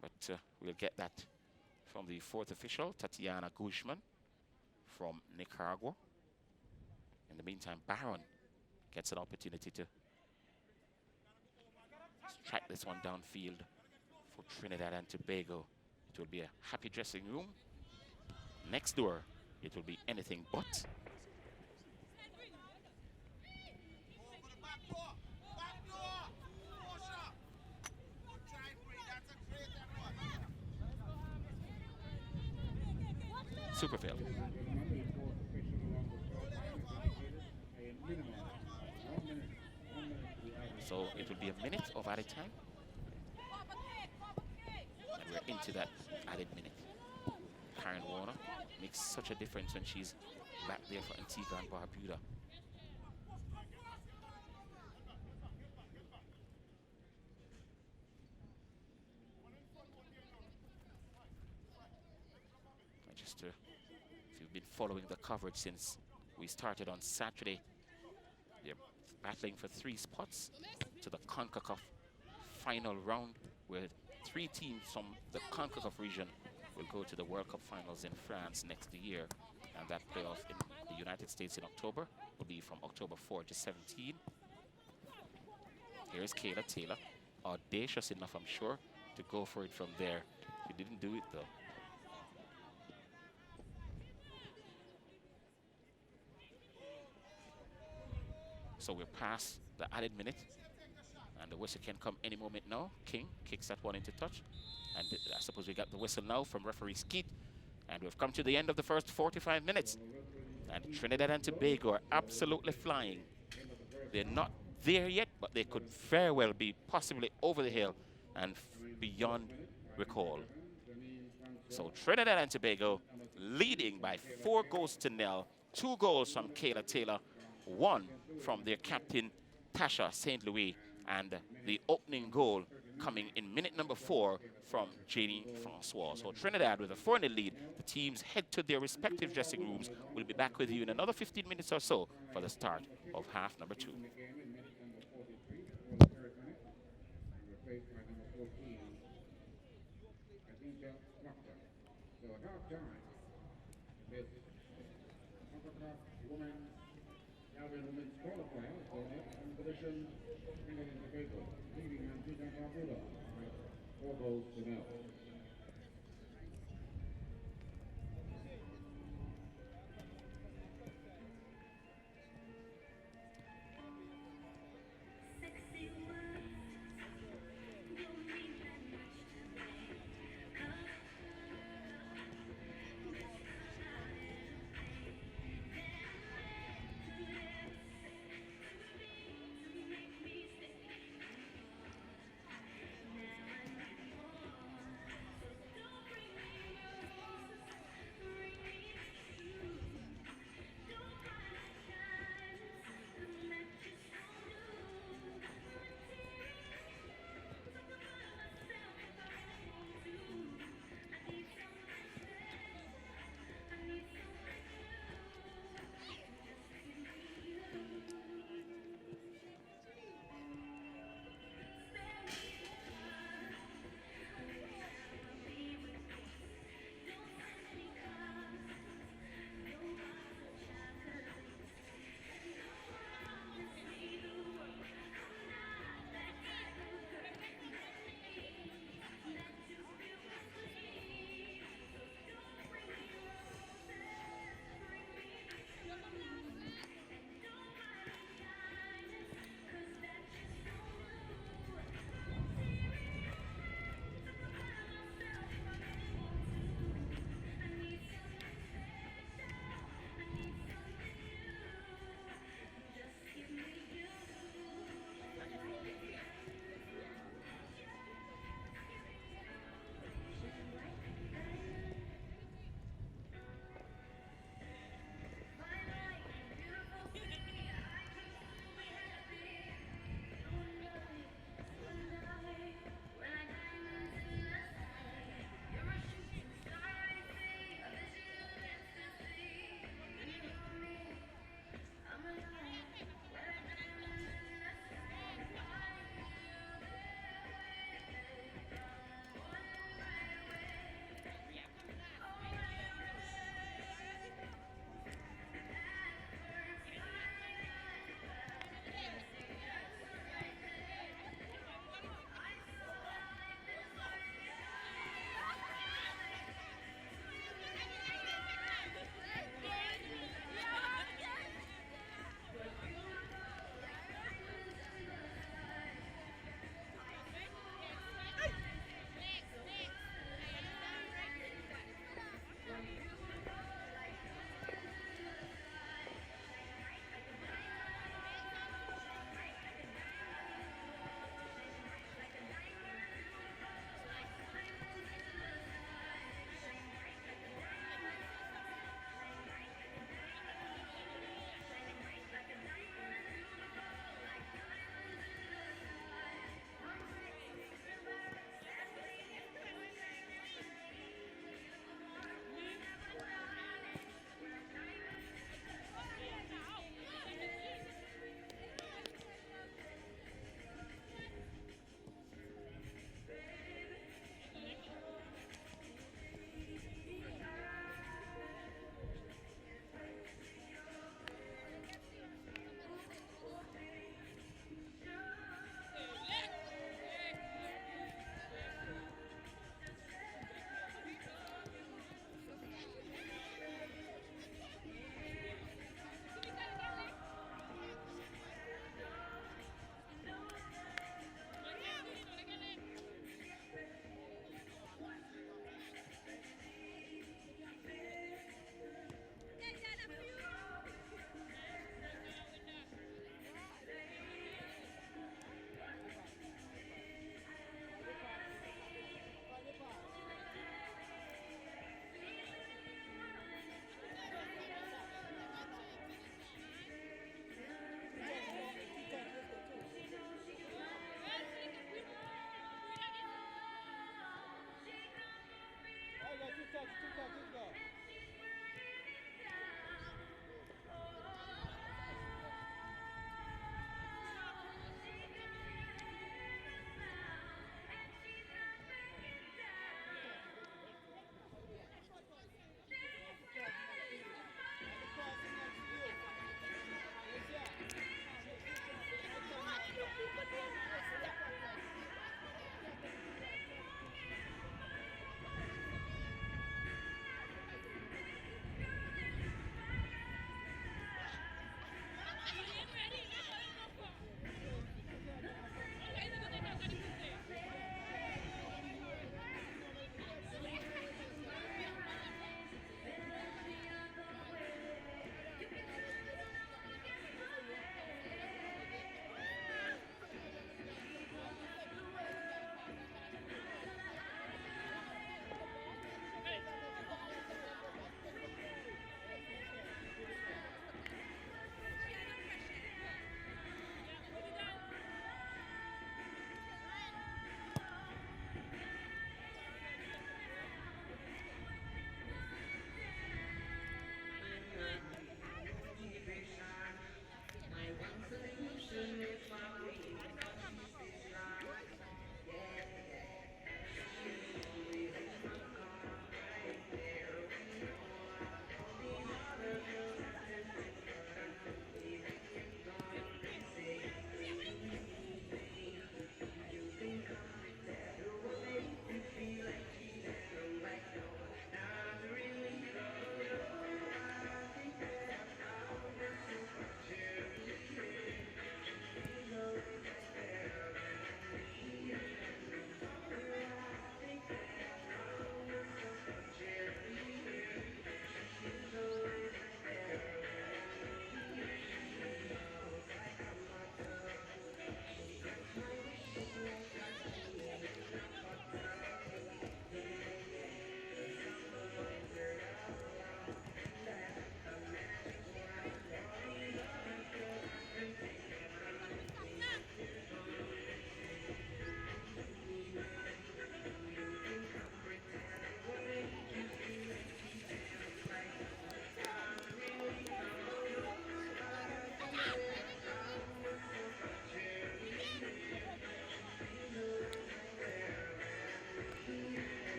But we'll get that from the fourth official, Tatiana Guzman from Nicaragua. In the meantime, Barron gets an opportunity to track this one downfield for Trinidad and Tobago. It will be a happy dressing room. Next door, it will be anything but. Super fail. So it will be a minute of added time. And we're into that added minute. Karen Warner makes such a difference when she's back there for Antigua and Barbuda. If you've been following the coverage since we started on Saturday, they're battling for 3 spots to the Concacaf final round, where 3 teams from the Concacaf region will go to the World Cup finals in France next year. And that playoff in the United States in October will be from October 4 to 17. Here's Kayla Taylor, audacious enough, I'm sure, to go for it from there. She didn't do it though. So we're past the added minute, and the whistle can come any moment now. King kicks that one into touch, and I suppose we got the whistle now from referee Skeet, and we've come to the end of the first 45 minutes. And Trinidad and Tobago are absolutely flying. They're not there yet, but they could very well be possibly over the hill and beyond recall. So Trinidad and Tobago leading by 4 goals to 0. 2 goals from Kayla Taylor, 1 from their captain Tasha St. Louis, and the opening goal coming in minute number 4 from Janie Francois. So Trinidad with a 4-0 lead. The teams head to their respective dressing rooms. We'll be back with you in another 15 minutes or so for the start of half number 2. Women's qualifiers for competition, Trinidad and Tobago leading Antigua Barbuda by 4 goals to 0.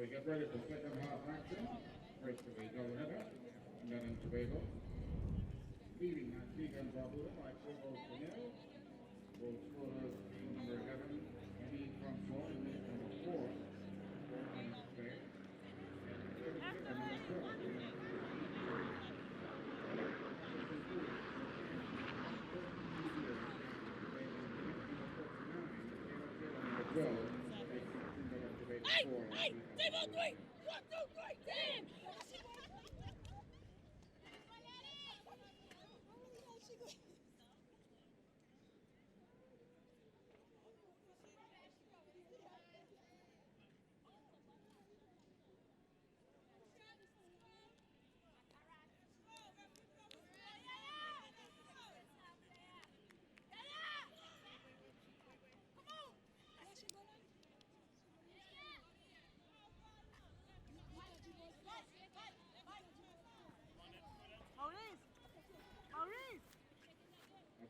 we get ready for second half action. First to be Governor, Trinidad and Tobago. Leading Antigua Barbuda by 4 goals to nil. Goal scorers number 11, Annie Francois, number 4, on play. And number 12, Hey, team on 3! 1, 2, 3, team!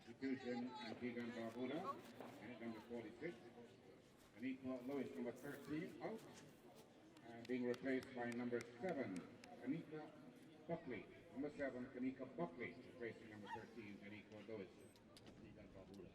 Substitution, Antigua Barbuda, and number 46. Anita Lewis, number 13, out. And being replaced by number 7, Anita Buckley. Number 7, Kanika Buckley, replacing number 13, Anita Lewis, Antigua Barbuda.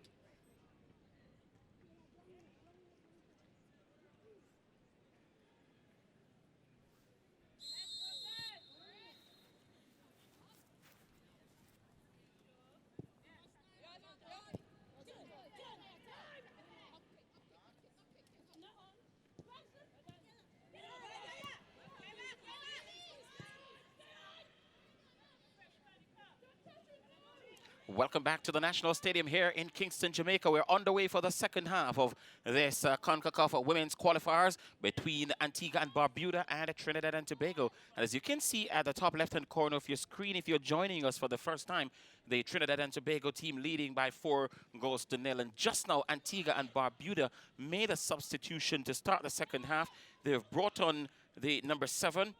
Welcome back to the National Stadium here in Kingston, Jamaica. We're on the way for the second half of this Concacaf Women's Qualifiers between Antigua and Barbuda and Trinidad and Tobago. And as you can see at the top left-hand corner of your screen, if you're joining us for the first time, the Trinidad and Tobago team leading by 4 goals to nil. And just now, Antigua and Barbuda made a substitution to start the second half. They've brought on the number 7,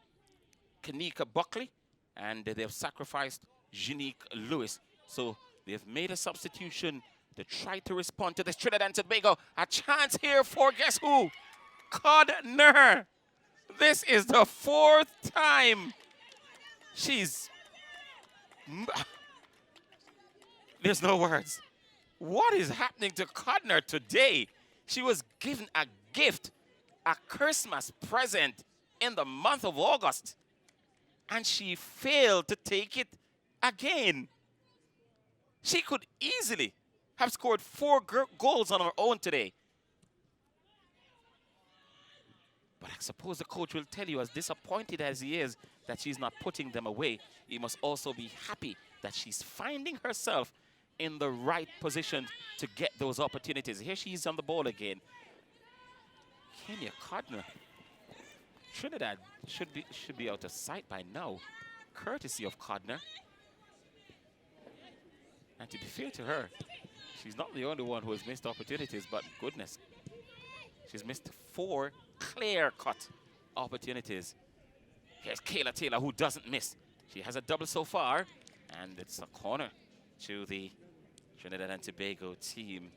Kanika Buckley, and they've sacrificed Janique Lewis. So they've made a substitution to try to respond to this Trinidad and Tobago. A chance here for guess who? Codner. This is the 4th time. There's no words. What is happening to Codner today? She was given a gift, a Christmas present in the month of August, and she failed to take it again. She could easily have scored 4 goals on her own today. But I suppose the coach will tell you, as disappointed as he is that she's not putting them away, he must also be happy that she's finding herself in the right position to get those opportunities. Here she is on the ball again. Kenya Codner. Trinidad should be out of sight by now, courtesy of Codner. And to be fair to her, she's not the only one who has missed opportunities, but goodness, she's missed 4 clear-cut opportunities. Here's Kayla Taylor, who doesn't miss. She has a double so far, and it's a corner to the Trinidad and Tobago team.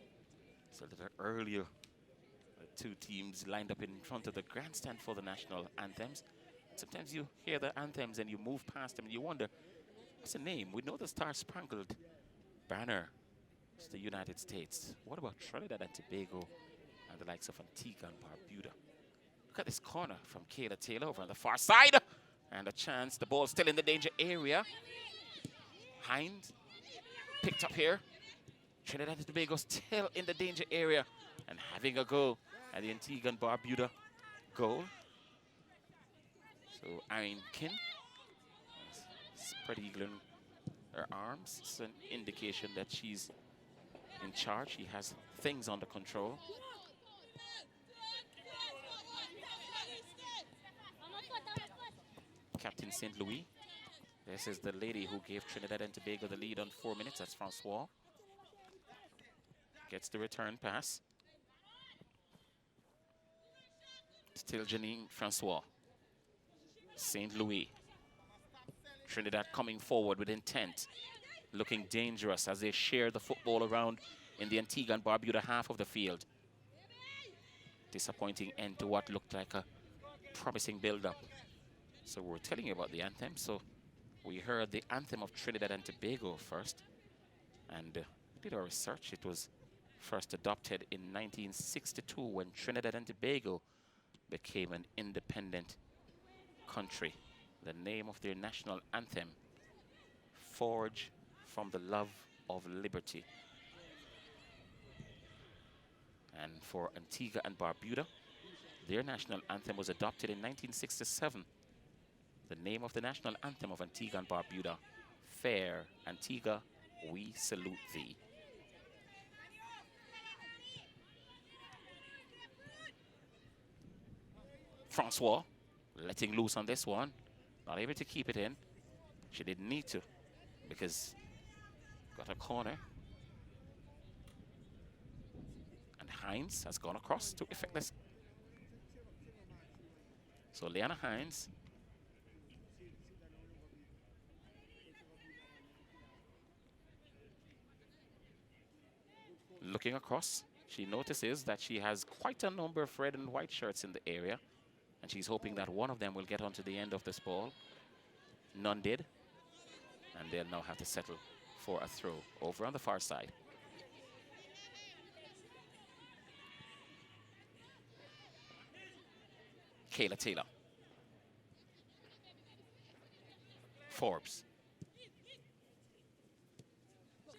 So a little earlier, the 2 teams lined up in front of the grandstand for the national anthems. Sometimes you hear the anthems and you move past them and you wonder, what's the name? We know the Star-Spangled Banner. It's the United States. What about Trinidad and Tobago and the likes of Antigua and Barbuda? Look at this corner from Kayla Taylor over on the far side. And a chance. The ball still in the danger area. Hind picked up here. Trinidad and Tobago still in the danger area and having a go at the Antigua and Barbuda goal. So Irene Kin spread eagling her arms. It's an indication that she's in charge. She has things under control. Captain St. Louis. This is the lady who gave Trinidad and Tobago the lead on 4 minutes. That's Francois. Gets the return pass. Still Janine Francois. St. Louis. Trinidad coming forward with intent. Looking dangerous as they share the football around in the Antigua and Barbuda half of the field. Disappointing end to what looked like a promising build-up. So we're telling you about the anthem. So we heard the anthem of Trinidad and Tobago first, and we did our research. It was first adopted in 1962 when Trinidad and Tobago became an independent country. The name of their national anthem, Forge from the Love of Liberty. And for Antigua and Barbuda, their national anthem was adopted in 1967. The name of the national anthem of Antigua and Barbuda, Fair Antigua, we salute thee. Francois letting loose on this one, not able to keep it in. She didn't need to because got a corner. And Hines has gone across to effect this. So Leanna Hines looking across. She notices that she has quite a number of red and white shirts in the area, and she's hoping that one of them will get onto the end of this ball. None did, and they'll now have to settle for a throw over on the far side. Kayla Taylor. Forbes.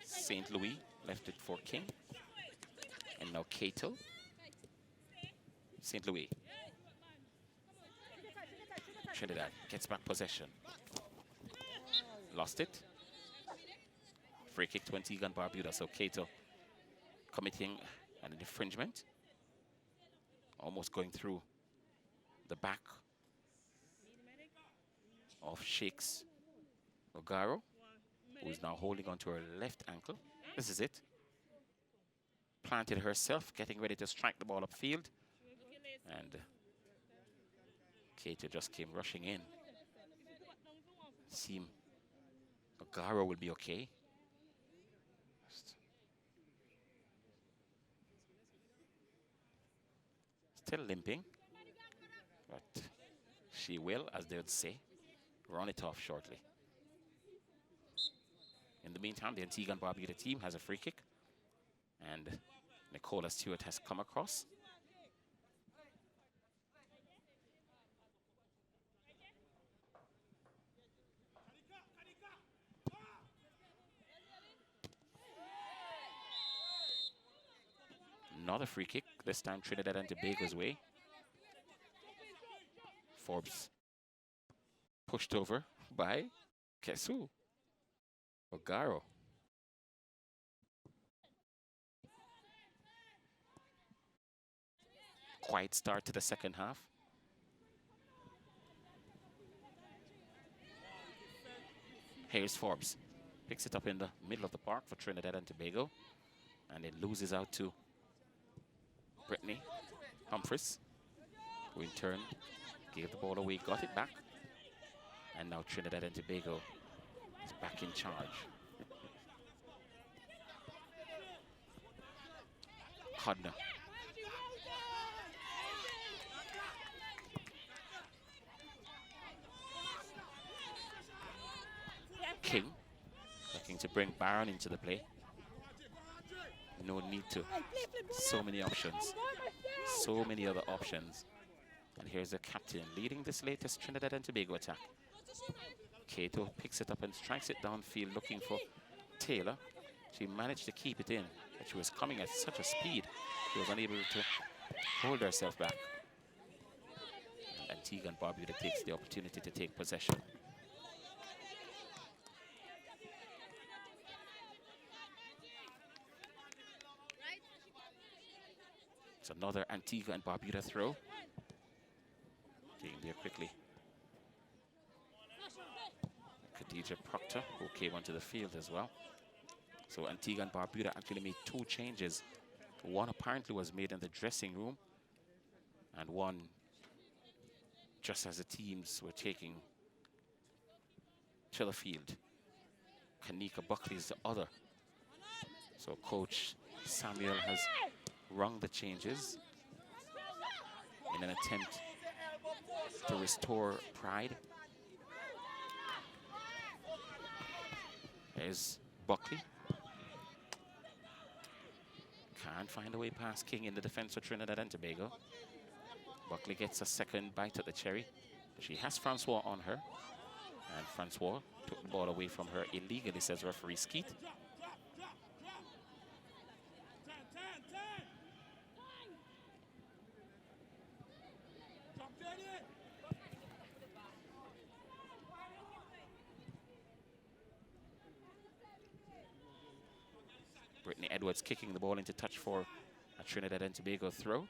St. Louis left it for King. And now Cato. St. Louis. Trinidad gets back possession. Lost it. Free kick to Antigua and Barbuda. So Cato committing an infringement. Almost going through the back of Shakes Ogaro, who is now holding onto her left ankle. This is it. Planted herself, getting ready to strike the ball upfield. And Cato just came rushing in. Seem Ogaro will be okay. Still limping. But she will, as they would say, run it off shortly. In the meantime, the Antigua and Barbuda team has a free kick. And Nicola Stewart has come across. Another free kick, this time Trinidad and Tobago's way. Forbes pushed over by Kesu. Ogaro. Quiet start to the second half. Here's Forbes. Picks it up in the middle of the park for Trinidad and Tobago. And it loses out to Brittany Humphries, who in turn gave the ball away, got it back. And now Trinidad and Tobago is back in charge. Hodner. King looking to bring Barron into the play. No need to. So many options. So many other options. And here's the captain leading this latest Trinidad and Tobago attack. Cato picks it up and strikes it downfield looking for Taylor. She managed to keep it in, but she was coming at such a speed, she was unable to hold herself back. And Antigua and Barbuda takes the opportunity to take possession. It's another Antigua and Barbuda throw. Getting there quickly. Khadija Proctor, who came onto the field as well. So Antigua and Barbuda actually made two changes. One apparently was made in the dressing room, and one just as the teams were taking to the field. Kanika Buckley is the other. So Coach Samuel has rung the changes in an attempt to restore pride. There's Buckley. Can't find a way past King in the defense for Trinidad and Tobago. Buckley gets a second bite at the cherry. She has Francois on her. And Francois took the ball away from her illegally, says referee Skeet. Brittany Edwards kicking the ball into touch for a Trinidad and Tobago throw.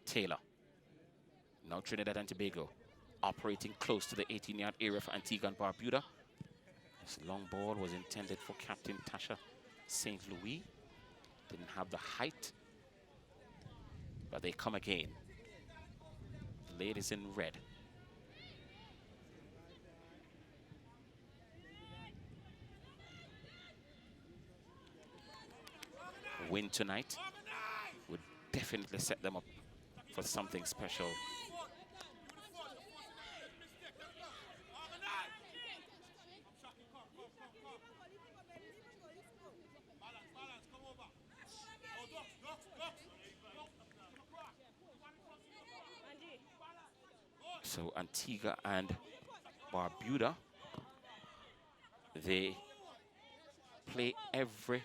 Taylor. Now Trinidad and Tobago operating close to the 18-yard area for Antigua Barbuda. This long ball was intended for Captain Tasha St. Louis. Didn't have the height, but they come again. The ladies in red. A win tonight would definitely set them up for something special. So Antigua and Barbuda, they play every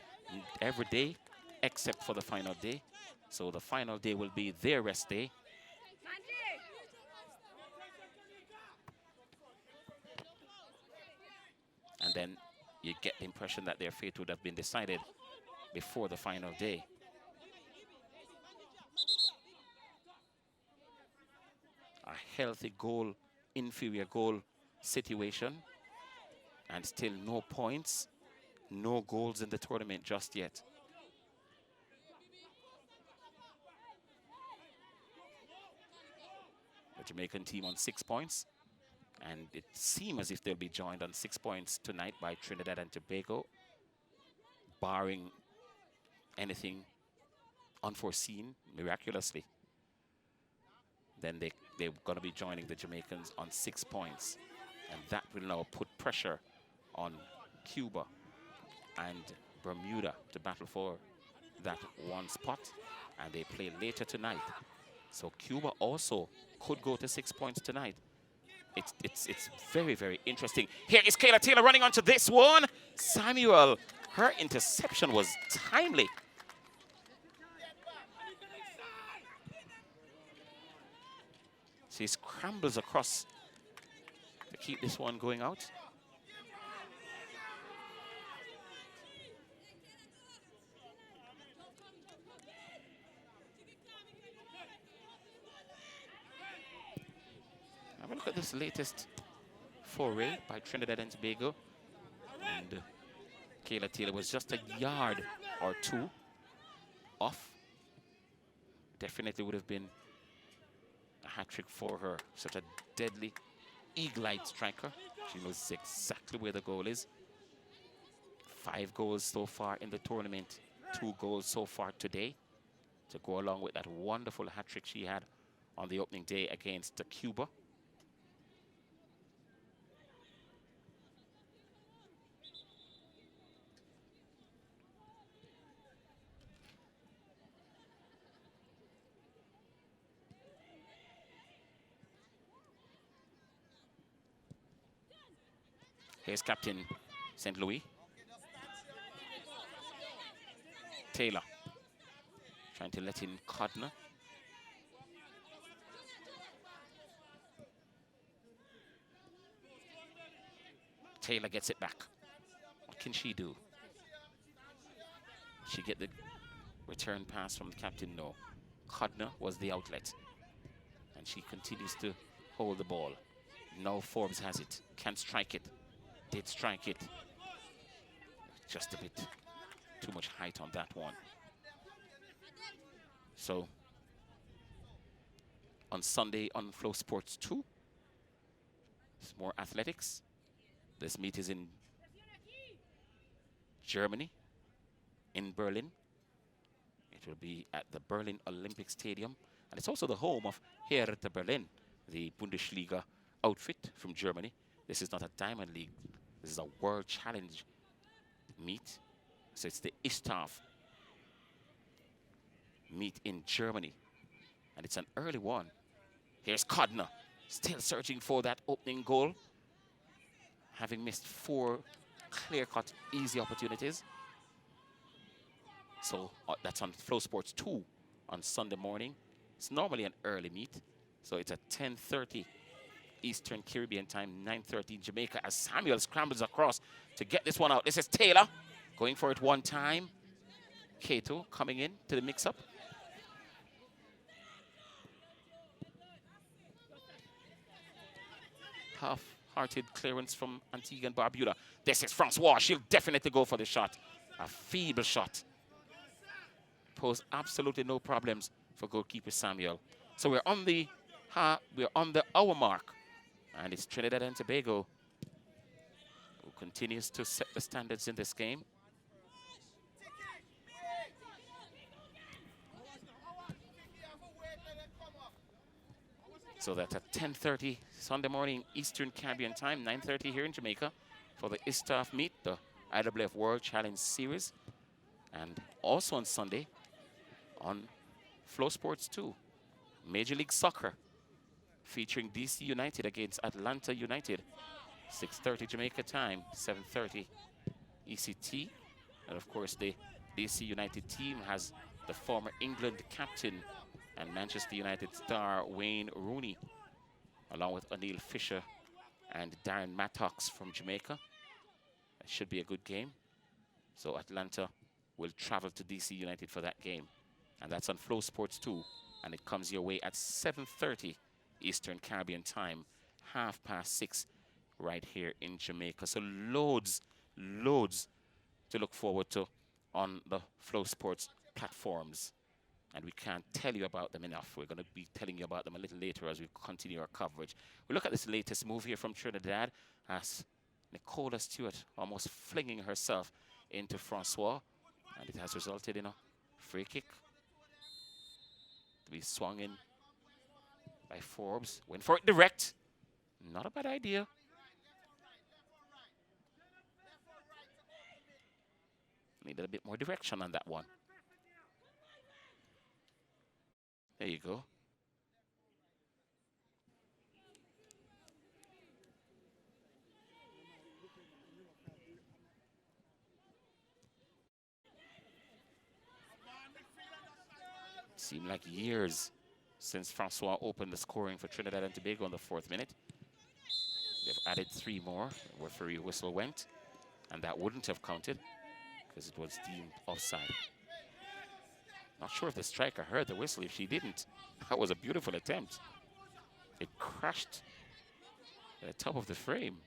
day except for the final day. So the final day will be their rest day. And then you get the impression that their fate would have been decided before the final day. A healthy goal, inferior goal situation, and still no points, no goals in the tournament just yet. The Jamaican team on 6 points, and it seems as if they'll be joined on 6 points tonight by Trinidad and Tobago, barring anything unforeseen miraculously. Then they're going to be joining the Jamaicans on 6 points, and that will now put pressure on Cuba and Bermuda to battle for that one spot, and they play later tonight. So Cuba also could go to 6 points tonight. It's very, very interesting. Here is Kayla Taylor running onto this one. Samuel, her interception was timely. She scrambles across to keep this one going out. Have a look at this latest foray by Trinidad and Tobago. And Kayla Taylor was just a yard or two off. Definitely would have been a hat trick for her. Such a deadly eagle-eyed striker. She knows exactly where the goal is. 5 goals so far in the tournament. 2 goals so far today, to go along with that wonderful hat trick she had on the opening day against Cuba. Here's Captain St. Louis. Taylor trying to let in Codner. Taylor gets it back. What can she do? She get the return pass from the captain? No. Codner was the outlet. And she continues to hold the ball. Now Forbes has it. Can't strike it. Did strike it. Just a bit too much height on that one. So on Sunday on Flow Sports 2, it's more athletics. This meet is in Germany in Berlin. It will be at the Berlin Olympic Stadium. And it's also the home of Hertha Berlin, the Bundesliga outfit from Germany. This is not a Diamond League. This is a World Challenge meet. So it's the ISTAF meet in Germany. And it's an early one. Here's Kodner, still searching for that opening goal, having missed 4 clear-cut, easy opportunities. So that's on Flow Sports 2 on Sunday morning. It's normally an early meet. So it's at 10:30 Eastern Caribbean time, 9:30 Jamaica, as Samuel scrambles across to get this one out. This is Taylor going for it one time. Kato coming in to the mix-up. Half-hearted clearance from Antigua Barbuda. This is Francois. She'll definitely go for the shot. A feeble shot. Posed absolutely no problems for goalkeeper Samuel. So we're on the hour mark, and it's Trinidad and Tobago who continues to set the standards in this game. So that's at 10:30 Sunday morning Eastern Caribbean time, 9:30 here in Jamaica for the ISTAF meet, the IWF World Challenge Series. And also on Sunday on Flow Sports 2, Major League Soccer featuring DC United against Atlanta United, 6:30 Jamaica time, 7:30 ECT. And of course the DC United team has the former England captain and Manchester United star Wayne Rooney, along with O'Neill Fisher and Darren Mattox from Jamaica. It should be a good game. So Atlanta will travel to DC United for that game. And that's on Flow Sports 2. And it comes your way at 7:30 Eastern Caribbean time, 6:30 right here in Jamaica. So loads to look forward to on the Flow Sports platforms. And we can't tell you about them enough. We're going to be telling you about them a little later as we continue our coverage. We look at this latest move here from Trinidad as Nicola Stewart almost flinging herself into Francois. And it has resulted in a free kick to be swung in by Forbes. Went for it direct. Not a bad idea. Needed a bit more direction on that one. There you go. Seemed like years since Francois opened the scoring for Trinidad and Tobago in the 4th minute. They've added 3 more. The referee whistle went, and that wouldn't have counted because it was deemed offside. Not sure if the striker heard the whistle. If she didn't, that was a beautiful attempt. It crashed at the top of the frame.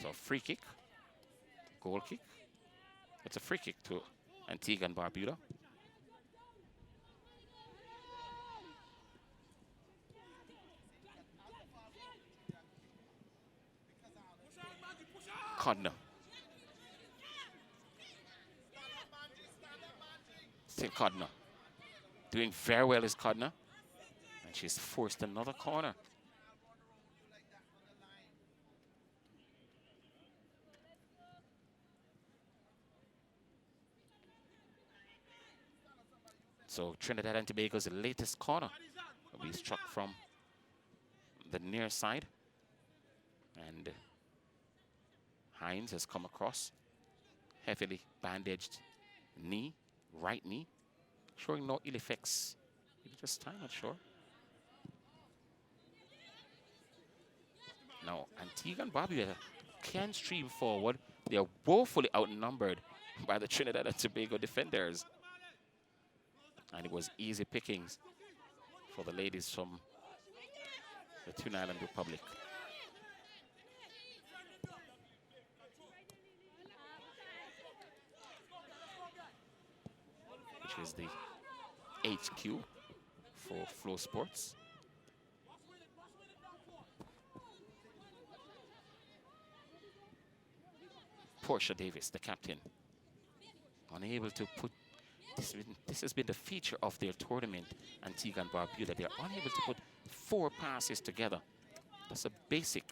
So free kick, goal kick. It's a free kick to Antigua and Barbuda. Kodner. Still Kodner. Doing very well is Kodner. And she's forced another corner. So Trinidad and Tobago's latest corner will be struck from the near side. And Hines has come across. Heavily bandaged knee, right knee. Showing no ill effects. Maybe just time, not sure. Now, Antigua and Barbuda can stream forward. They are woefully outnumbered by the Trinidad and Tobago defenders. And it was easy pickings for the ladies from the Twin Island Republic. Which is the HQ for Flow Sports. Portia Davis, the captain, unable to put this has been the feature of their tournament, Antigua and Barbuda. They're unable to put 4 passes together. That's a basic.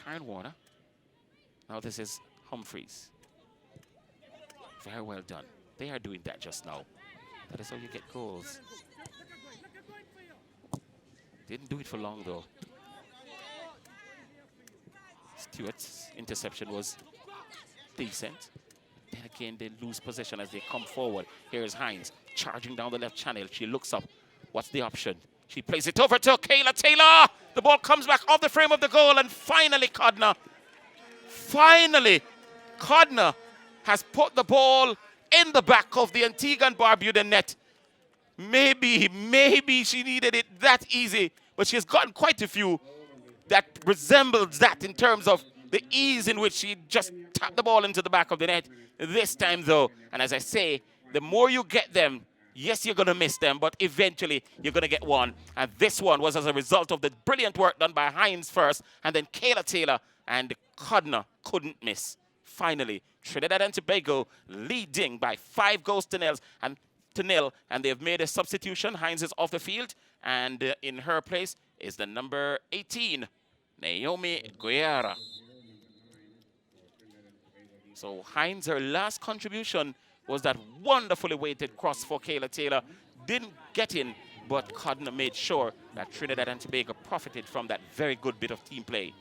Karen Warner. Now this is Humphreys. Very well done. They are doing that just now. That is how you get goals. Didn't do it for long though. Stewart's interception was decent. Then again, they lose possession as they come forward. Here's Hines charging down the left channel. She looks up. What's the option? She plays it over to Kayla Taylor. The ball comes back off the frame of the goal, and finally, Codner has put the ball in the back of the Antigua and Barbuda net. Maybe she needed it that easy, but she's gotten quite a few that resembles that in terms of the ease in which she just tapped the ball into the back of the net. This time, though, and as I say, the more you get them, yes, you're going to miss them, but eventually you're going to get one. And this one was as a result of the brilliant work done by Hines first, and then Kayla Taylor, and Codner couldn't miss. Finally, Trinidad and Tobago leading by 5 goals to nil, and they've made a substitution. Hines is off the field, and in her place is the number 18, Naomi Guerra. So Hines, her last contribution was that wonderfully weighted cross for Kayla Taylor. Didn't get in, but Codner made sure that Trinidad and Tobago profited from that very good bit of team play.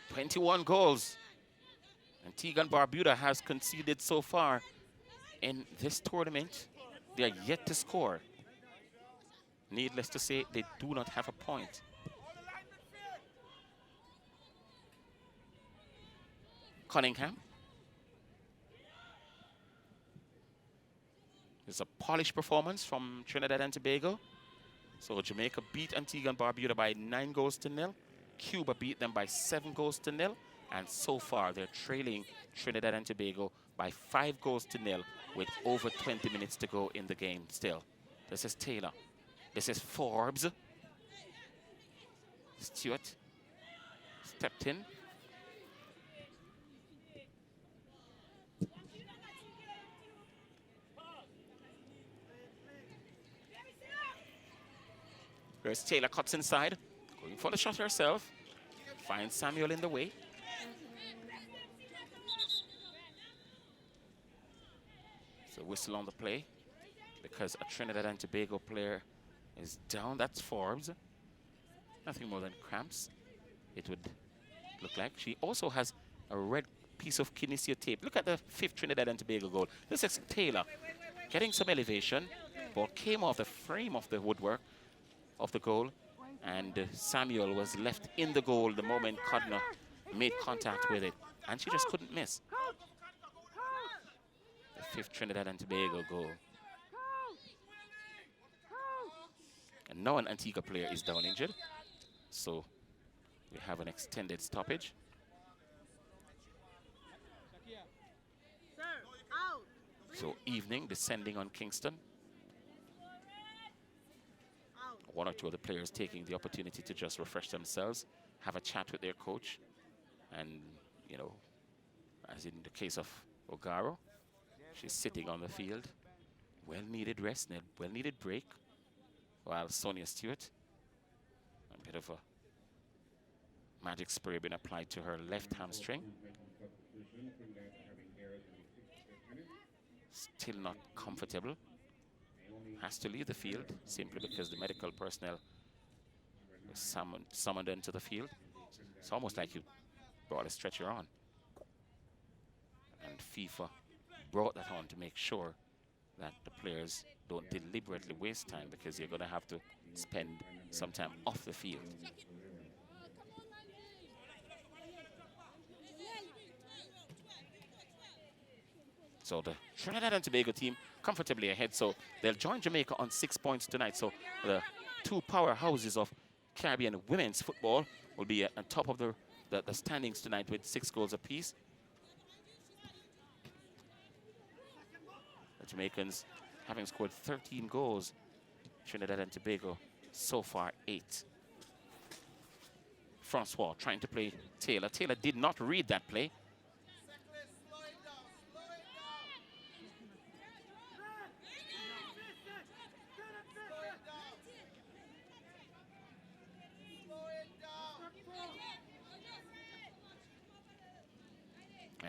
"21 goals Antigua and Barbuda has conceded so far in this tournament. They are yet to score. Needless to say, they do not have a point. Cunningham. It's a polished performance from Trinidad and Tobago. So Jamaica beat Antigua and Barbuda by 9 goals to nil. Cuba beat them by 7 goals to nil. And so far, they're trailing Trinidad and Tobago by 5 goals to nil with over 20 minutes to go in the game still. This is Taylor. This is Forbes. Stewart stepped in. Here's Taylor, cuts inside, going for the shot herself. Finds Samuel in the way. So whistle on the play because a Trinidad and Tobago player is down. That's Forbes. Nothing more than cramps, it would look like. She also has a red piece of kinesio tape. Look at the 5th Trinidad and Tobago goal. This is Taylor getting some elevation. Ball came off the frame of the woodwork of the goal, and Samuel was left in the goal the moment Codner made contact with it, and she just couldn't miss. The 5th Trinidad and Tobago goal. And now an Antigua player is down injured, so we have an extended stoppage. So evening descending on Kingston. One or two of the players taking the opportunity to just refresh themselves, have a chat with their coach, and, you know, as in the case of Ogaro, she's sitting on the field. Well-needed rest, well-needed break, while Sonia Stewart, a bit of a magic spray being applied to her left hamstring. Still not comfortable. Has to leave the field simply because the medical personnel was summoned into the field. It's almost like you brought a stretcher on. And FIFA brought that on to make sure that the players don't deliberately waste time, because you're going to have to spend some time off the field. So the Trinidad and Tobago team comfortably ahead. So they'll join Jamaica on 6 points tonight. So the two powerhouses of Caribbean women's football will be at top of the standings tonight with 6 goals apiece. The Jamaicans having scored 13 goals. Trinidad and Tobago so far 8. Francois trying to play Taylor. Taylor did not read that play.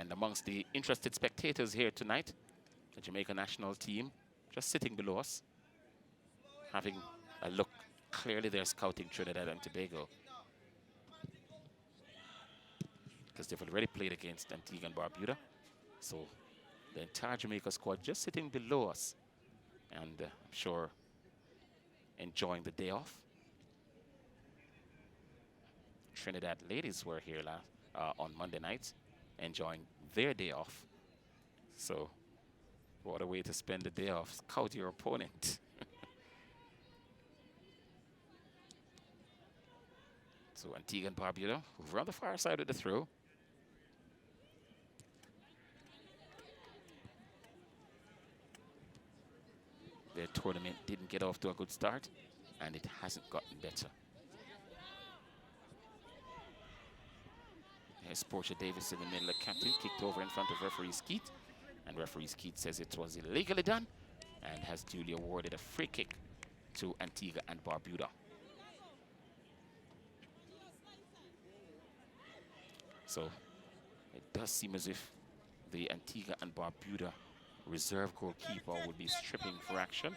And amongst the interested spectators here tonight, the Jamaica national team just sitting below us, having a look. Clearly they're scouting Trinidad and Tobago, because they've already played against Antigua and Barbuda. So the entire Jamaica squad just sitting below us, and I'm sure enjoying the day off. Trinidad ladies were here on Monday night, enjoying their day off. So what a way to spend the day off. Scout your opponent. So Antigua and Barbuda over on the far side of the throw. Their tournament didn't get off to a good start, and it hasn't gotten better. Here's Portia Davis in the middle. The captain kicked over in front of referee Skeet, and referee Skeet says it was illegally done and has duly awarded a free kick to Antigua and Barbuda. So it does seem as if the Antigua and Barbuda reserve goalkeeper will be stripping for action.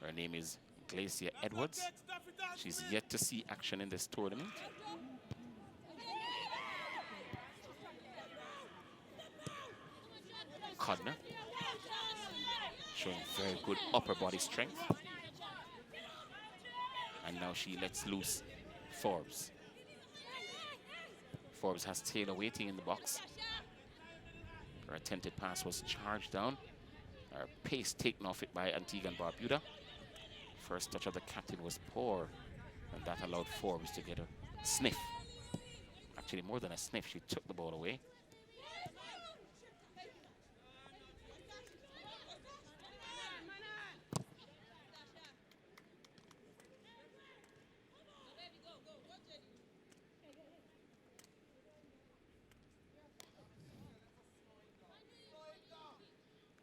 Her name is Glacia Edwards. She's yet to see action in this tournament. Codner showing very good upper body strength. And now she lets loose Forbes. Forbes has Taylor waiting in the box. Her attempted pass was charged down. Her pace taken off it by Antigua and Barbuda. First touch of the captain was poor, and that allowed Forbes to get a sniff. Actually, more than a sniff, she took the ball away.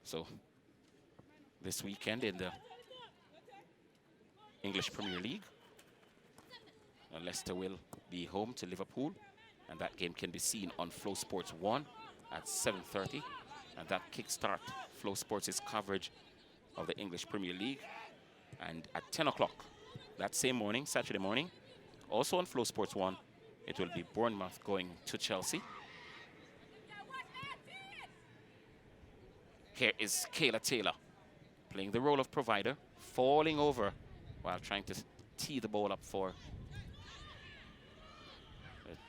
So this weekend in the English Premier League, Leicester will be home to Liverpool, and that game can be seen on Flow Sports 1 at 7:30, and that kickstart Flow Sports' coverage of the English Premier League. And at 10 o'clock that same morning, Saturday morning, also on Flow Sports 1, it will be Bournemouth going to Chelsea. Here is Kayla Taylor playing the role of provider, falling over while trying to tee the ball up for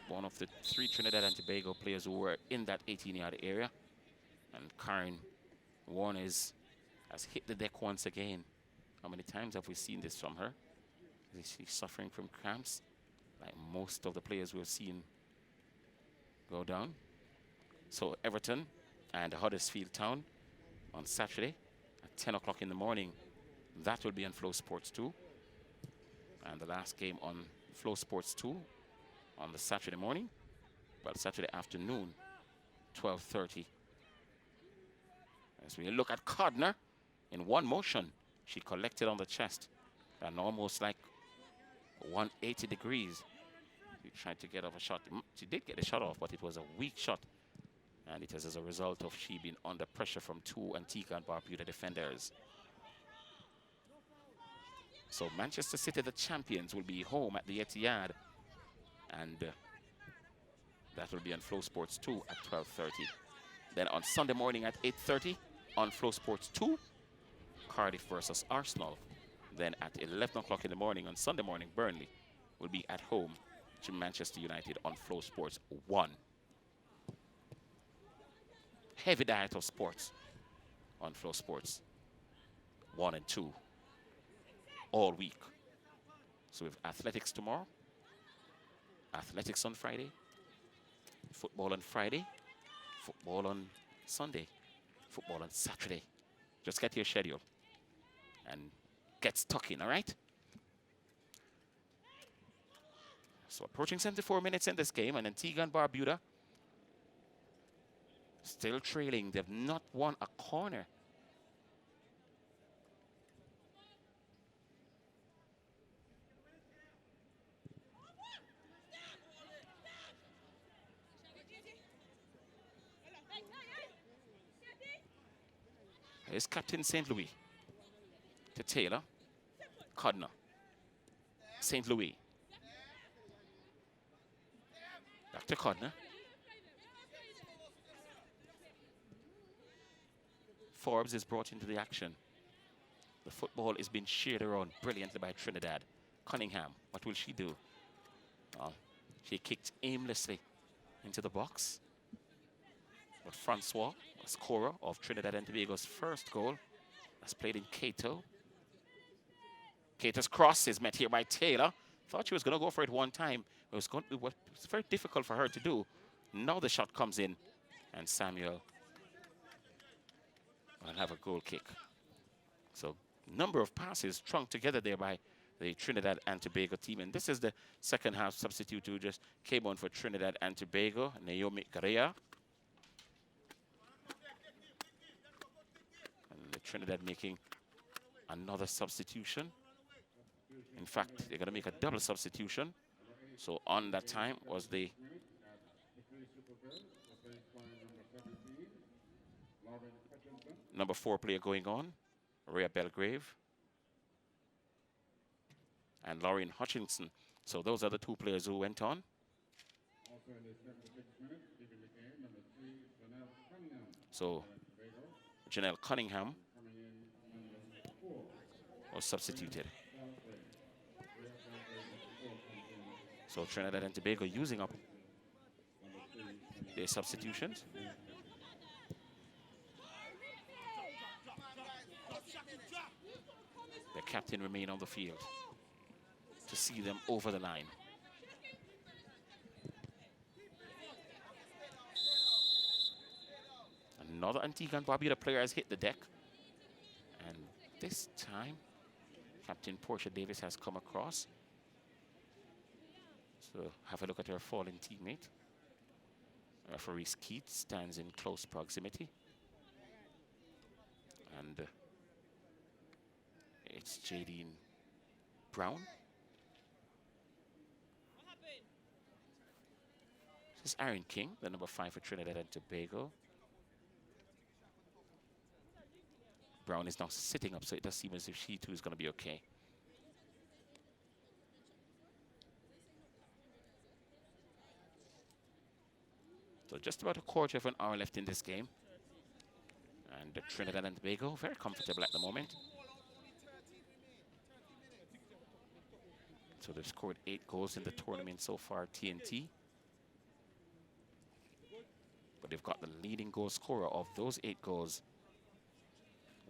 one of the 3 Trinidad and Tobago players who were in that 18-yard area. And Karen Warner has hit the deck once again. How many times have we seen this from her? Is she suffering from cramps, like most of the players we've seen go down? So Everton and Huddersfield Town on Saturday at 10 o'clock in the morning. That will be on Flow Sports 2. And the last game on Flow Sports 2 on the Saturday morning, well, Saturday afternoon, 12:30. As we look at Codner, in one motion, she collected on the chest and almost like 180 degrees. She tried to get off a shot. She did get the shot off, but it was a weak shot. And it is as a result of she being under pressure from 2 Antigua and Barbuda defenders. So Manchester City, the champions, will be home at the Etihad. And that will be on Flow Sports 2 at 12:30. Then on Sunday morning at 8:30 on Flow Sports 2, Cardiff versus Arsenal. Then at 11 o'clock in the morning on Sunday morning, Burnley will be at home to Manchester United on Flow Sports 1. heavy diet of sports on Flow Sports 1 and 2 all week. So we have athletics tomorrow, athletics on Friday, football on Friday, football on Sunday, football on Saturday. Just get your schedule and get stuck in, all right? So approaching 74 minutes in this game, and Antigua Barbuda still trailing. They've not won a corner. Here's Captain St. Louis to Taylor. Codner. St. Louis. Back to Codner. Forbes is brought into the action. The football is being shared around brilliantly by Trinidad. Cunningham, what will she do? She kicked aimlessly into the box. But Francois, a scorer of Trinidad and Tobago's first goal, has played in Cato. Cato's cross is met here by Taylor. Thought she was going to go for it one time. It was very difficult for her to do. Now the shot comes in, and Samuel will have a goal kick. So, number of passes strung together there by the Trinidad and Tobago team. And this is the second half substitute who just came on for Trinidad and Tobago, Naomi Correa. And the Trinidad making another substitution. In fact, they're going to make a double substitution. So on that time was the number 4 player going on, Rhea Belgrave and Lauren Hutchinson. So those are the 2 players who went on. So Janelle Cunningham was substituted. So Trinidad and Tobago using up their substitutions. The captain remain on the field to see them over the line. Another Antigua Barbuda player has hit the deck. And this time, Captain Portia Davis has come across. So have a look at her fallen teammate. Referee Skeet stands in close proximity. And it's Jadine Brown. This is Aaron King, the number 5 for Trinidad and Tobago. Brown is now sitting up, so it does seem as if she too is going to be okay. So just about a quarter of an hour left in this game. And Trinidad and Tobago very comfortable at the moment. So they've scored 8 goals in the tournament so far, TNT. But they've got the leading goal scorer of those 8 goals.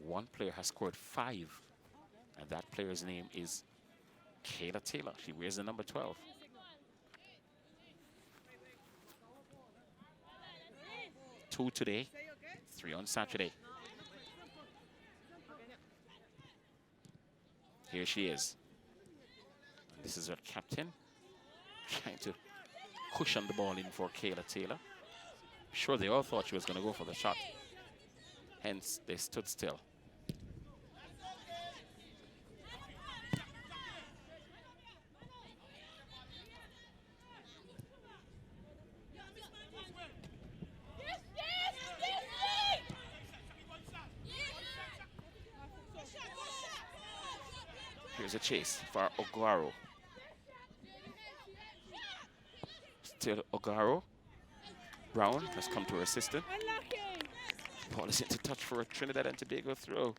One player has scored 5. And that player's name is Kayla Taylor. She wears the number 12. Two today, 3 on Saturday. Here she is. And this is her captain, trying to cushion the ball in for Kayla Taylor. Sure, they all thought she was going to go for the shot. Hence, they stood still. Here's a chase for Ogaro. Still Ogaro. Brown has come to her assistant. Ball is into touch for a Trinidad and Tobago throw.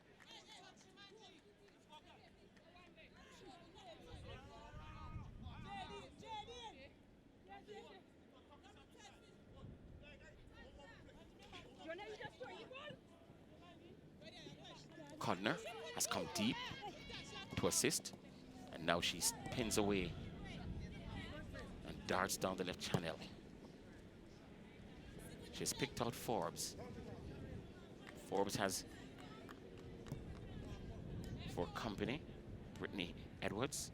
Codner has come deep to assist, and now she spins away and darts down the left channel. She's picked out Forbes. Forbes has for company Brittany Edwards.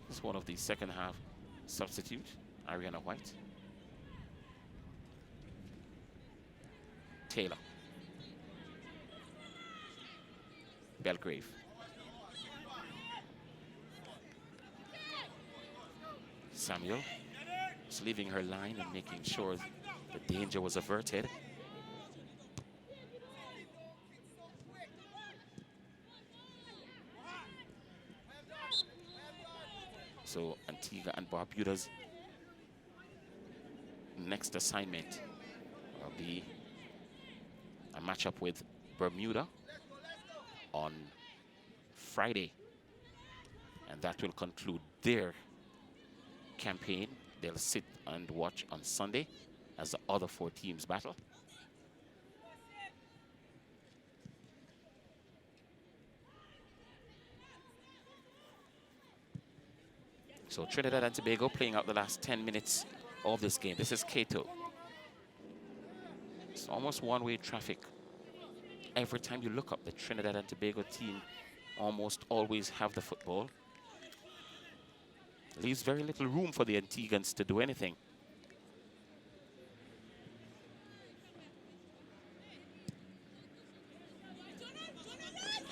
It's one of the second half substitute, Ariana White. Taylor. Belgrave. Samuel was leaving her line and making sure the danger was averted. So Antigua and Barbuda's next assignment will be a matchup with Bermuda on Friday. And that will conclude their campaign. They'll sit and watch on Sunday as the other 4 teams battle. So Trinidad and Tobago playing out the last 10 minutes of this game. This is Cato. It's almost one-way traffic. Every time you look up, the Trinidad and Tobago team almost always have the football. Leaves very little room for the Antiguans to do anything.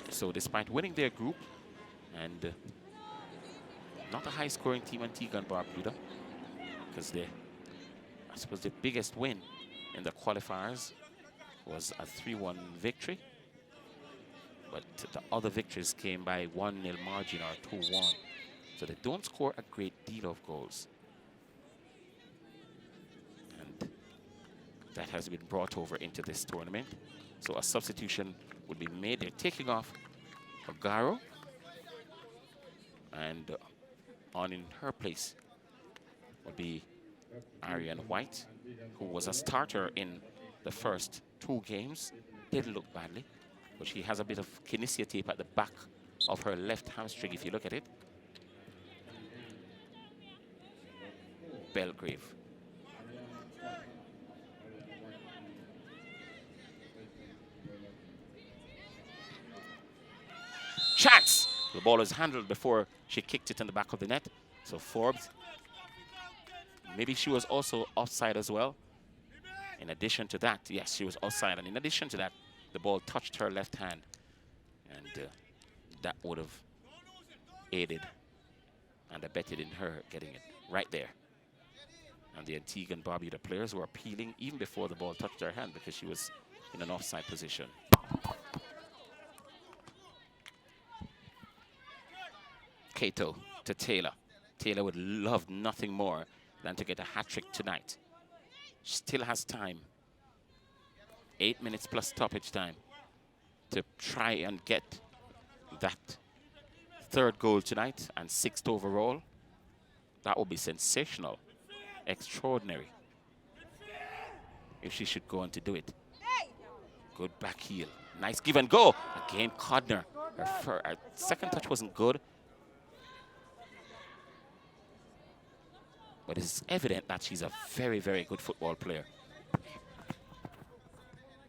So despite winning their group and not a high-scoring team, Antigua and Barbuda, because I suppose the biggest win in the qualifiers was a 3-1 victory. But the other victories came by 1-0 margin or 2-1. So they don't score a great deal of goals. And that has been brought over into this tournament. So a substitution would be made. They're taking off Ogaro. And on in her place would be Ariane White, who was a starter in the first 2 games. Didn't look badly, but she has a bit of kinesia tape at the back of her left hamstring, if you look at it. Belgrave. Chance! The ball was handled before she kicked it in the back of the net. So Forbes, maybe she was also offside as well. In addition to that, yes, she was offside. And in addition to that, the ball touched her left hand. And that would have aided and abetted in her getting it right there. And the Antigua and Barbuda players were appealing even before the ball touched her hand because she was in an offside position. Cato to Taylor. Taylor would love nothing more than to get a hat-trick tonight. She still has time. 8 minutes plus stoppage time to try and get that 3rd goal tonight and 6th overall. That would be sensational. Extraordinary. If she should go on to do it. Good back heel. Nice give and go. Again, Codner. Her second touch wasn't good. But it's evident that she's a very, very good football player.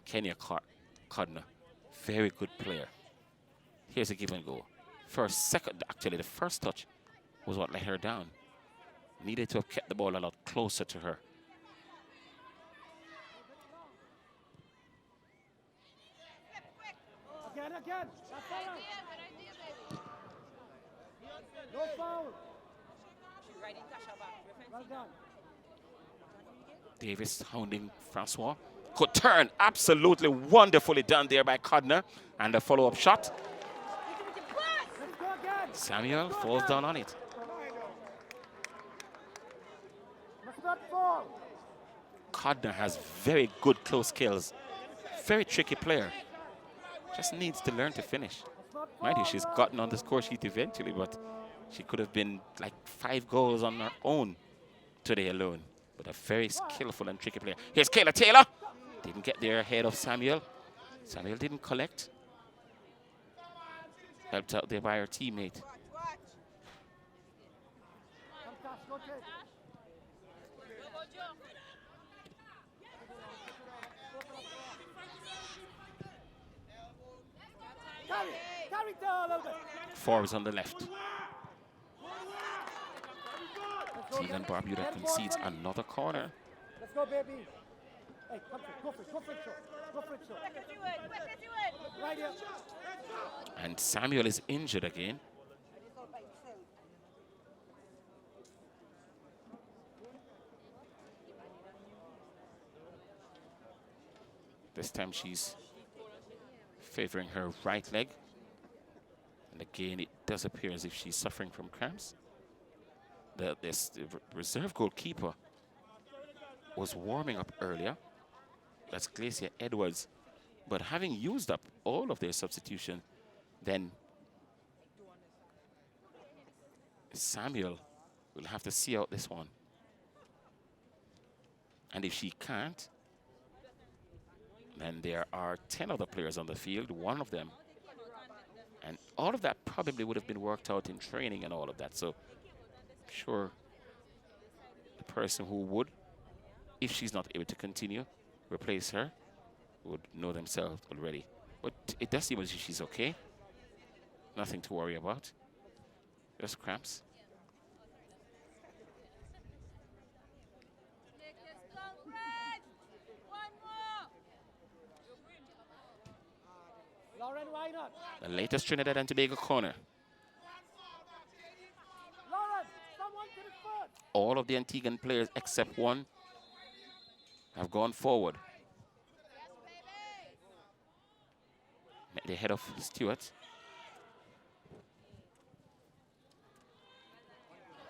Kenya Codner, very good player. Here's a give and go. Actually, the first touch was what let her down. Needed to have kept the ball a lot closer to her. Again. No foul. Well done. Davis hounding Francois. Could turn. Absolutely wonderfully done there by Codner. And a follow-up shot. Samuel falls down on it. Codner has very good close kills. Very tricky player. Just needs to learn to finish. Mind you, she's gotten on the score sheet eventually, but she could have been like 5 goals on her own today alone. But a very skillful and tricky player. Here's Kayla Taylor. Didn't get there ahead of Samuel. Samuel didn't collect. Helped out there by her teammate. Forbes on the left. Trinidad Barbuda concedes another corner. Let's go, baby. Hey, come for it. Go for it. Go for it, show. Go for it, show. Right here. And Samuel is injured again. This time she's favoring her right leg. And again, it does appear as if she's suffering from cramps. The reserve goalkeeper was warming up earlier. That's Glacia Edwards. But having used up all of their substitution, then Samuel will have to see out this one. And if she can't, then there are 10 other players on the field, one of them. And all of that probably would have been worked out in training and all of that. So I'm sure the person who would, if she's not able to continue, replace her, would know themselves already. But it does seem as if she's okay. Nothing to worry about. Just cramps. Lauren, why not? The latest Trinidad and Tobago corner. Lauren, someone to the front. All of the Antiguan players except one have gone forward. Met the head of Stewart.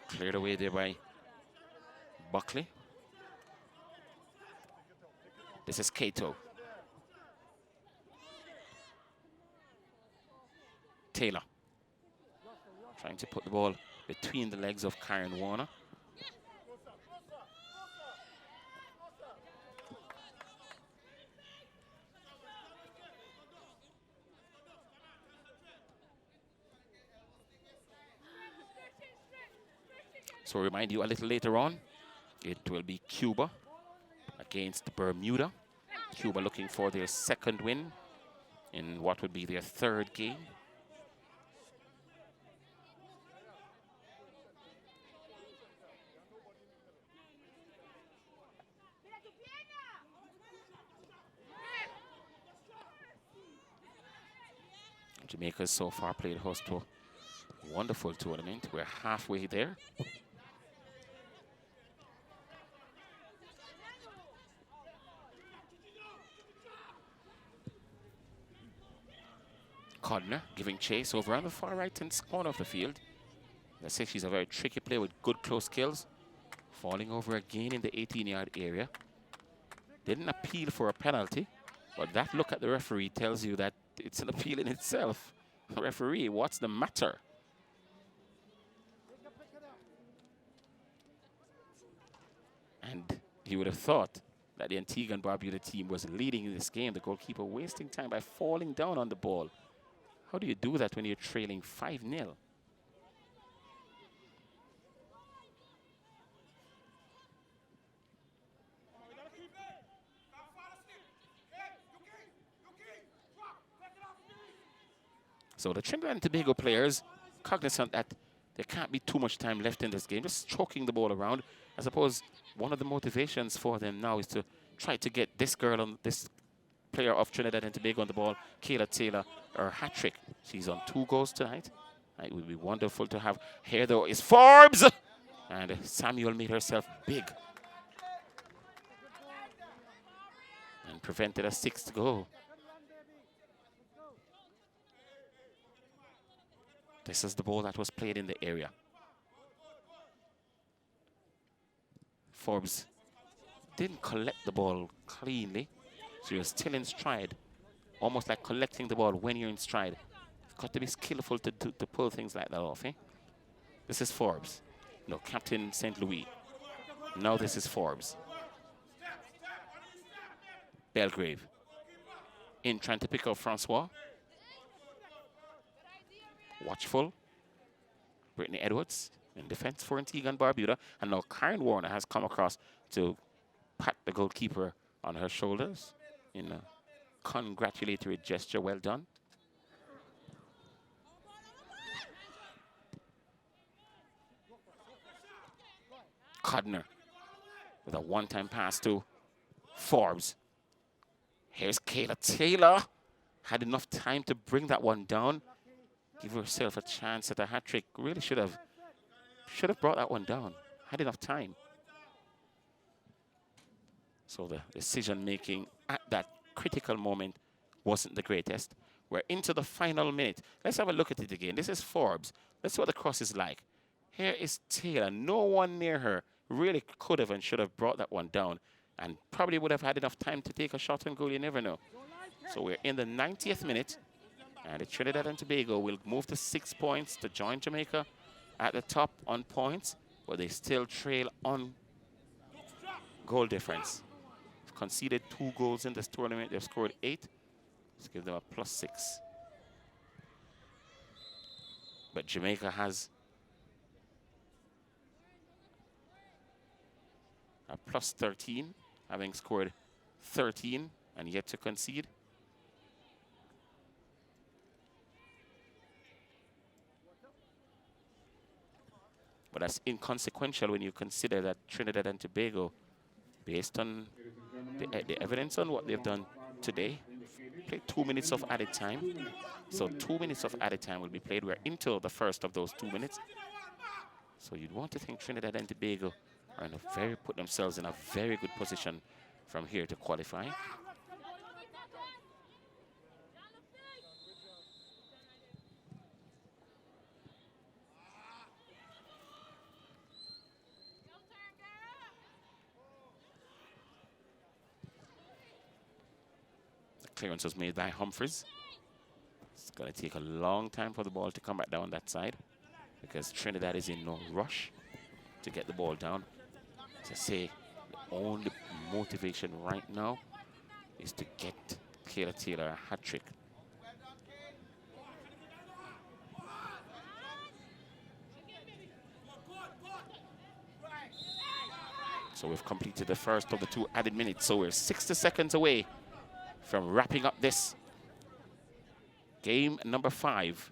Cleared away there by Buckley. This is Cato. Taylor. Trying to put the ball between the legs of Karen Warner. So remind you a little later on, it will be Cuba against Bermuda. Cuba looking for their second win in what would be their third game. Jamaica so far played host to a wonderful tournament. We're halfway there. Codner giving chase over on the far right-hand corner of the field. I say she's a very tricky player with good close skills. Falling over again in the 18-yard area. Didn't appeal for a penalty, but that look at the referee tells you that it's an appeal in itself. Referee, what's the matter? And you would have thought that the Antigua and Barbuda team was leading in this game. The goalkeeper wasting time by falling down on the ball. How do you do that when you're trailing 5-0? So the Trinidad and Tobago players, cognizant that there can't be too much time left in this game, just choking the ball around. I suppose one of the motivations for them now is to try to get this girl on this player of Trinidad and Tobago on the ball, Kayla Taylor, her hat trick. She's on 2 goals tonight. It would be wonderful to have. Here though is Forbes, and Samuel made herself big and prevented a 6th goal. This is the ball that was played in the area. Forbes didn't collect the ball cleanly. So you're still in stride. Almost like collecting the ball when you're in stride. You've got to be skillful to pull things like that off, eh? This is Forbes. No, Captain St. Louis. Now this is Forbes. Belgrave. in trying to pick up Francois. Watchful. Brittany Edwards in defense for Antigua and Barbuda. And now Karen Warner has come across to pat the goalkeeper on her shoulders in a congratulatory gesture. Well done. Codner with a one-time pass to Forbes. Here's Kayla Taylor. Had enough time to bring that one down. Give herself a chance at a hat-trick. Really should have brought that one down. Had enough time. So the decision-making at that critical moment wasn't the greatest. We're into the final minute. Let's have a look at it again. This is Forbes. Let's see what the cross is like. Here is Taylor. No one near her really could have and should have brought that one down, and probably would have had enough time to take a shot on goal. You never know. So we're in the 90th minute, and the Trinidad and Tobago will move to 6 points to join Jamaica at the top on points, but they still trail on goal difference. They've conceded 2 goals in this tournament. They've scored 8. Let's give them a +6. But Jamaica has a +13, having scored 13 and yet to concede. But that's inconsequential when you consider that Trinidad and Tobago, based on the evidence on what they've done today, played 2 minutes of added time. So 2 minutes of added time will be played. We're into the first of those 2 minutes. So you'd want to think Trinidad and Tobago are in put themselves in a very good position from here to qualify. The clearance was made by Humphreys. It's going to take a long time for the ball to come back down that side, because Trinidad is in no rush to get the ball down. To say the only motivation right now is to get Kayla Taylor a hat-trick. So we've completed the first of the 2 added minutes. So we're 60 seconds away from wrapping up this game number 5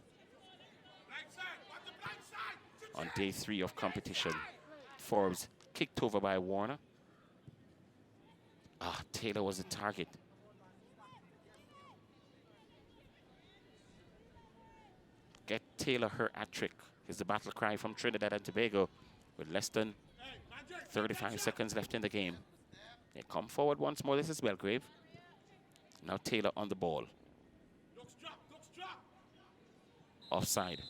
on day 3 of competition. Forbes kicked over by Warner. Taylor was the target. Get Taylor her hat-trick is the battle cry from Trinidad and Tobago with less than 35 seconds left in the game. They come forward once more. This is Belgrave. Now Taylor on the ball. Offside.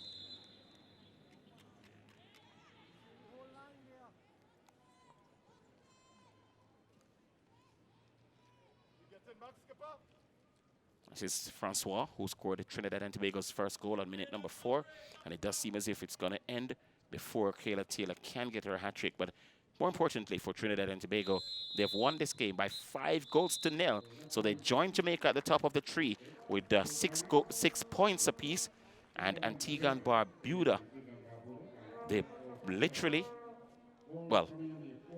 This is Francois, who scored Trinidad and Tobago's first goal on minute number 4. And it does seem as if it's going to end before Kayla Taylor can get her hat-trick. But more importantly for Trinidad and Tobago, they've won this game by 5 goals to 0. So they join Jamaica at the top of the tree with 6 points apiece. And Antigua and Barbuda, they literally, well,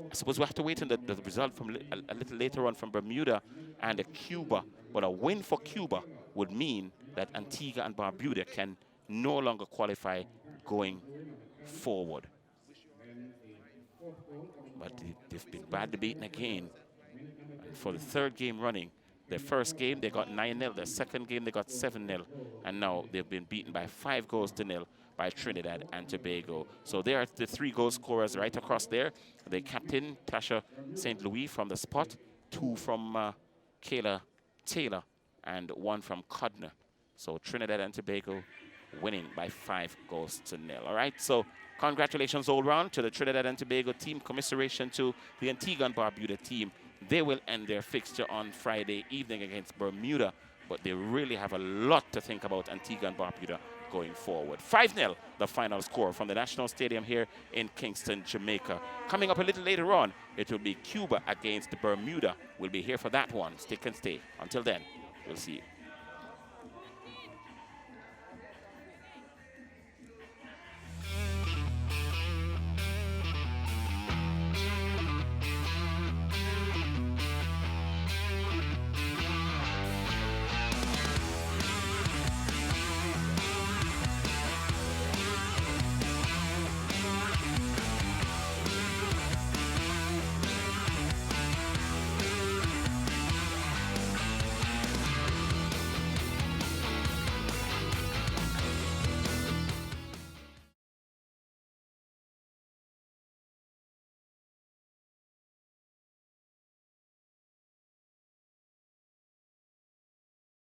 I suppose we have to wait on the result from a little later on from Bermuda and Cuba. But a win for Cuba would mean that Antigua and Barbuda can no longer qualify going forward. But they've been badly beaten again. And for the 3rd game running, their first game they got 9-0, their second game they got 7-0, and now they've been beaten by 5 goals to 0 by Trinidad and Tobago. So they are the 3 goal scorers right across there. The captain, Tasha St. Louis from the spot, 2 from Kayla Taylor, and 1 from Codner. So Trinidad and Tobago winning by 5 goals to 0. All right, so congratulations all round to the Trinidad and Tobago team. Commiseration to the Antigua and Barbuda team. They will end their fixture on Friday evening against Bermuda, but they really have a lot to think about Antigua and Barbuda going forward. 5-0, the final score from the National Stadium here in Kingston, Jamaica. Coming up a little later on, it will be Cuba against Bermuda. We'll be here for that one. Stick and stay. Until then. We'll see.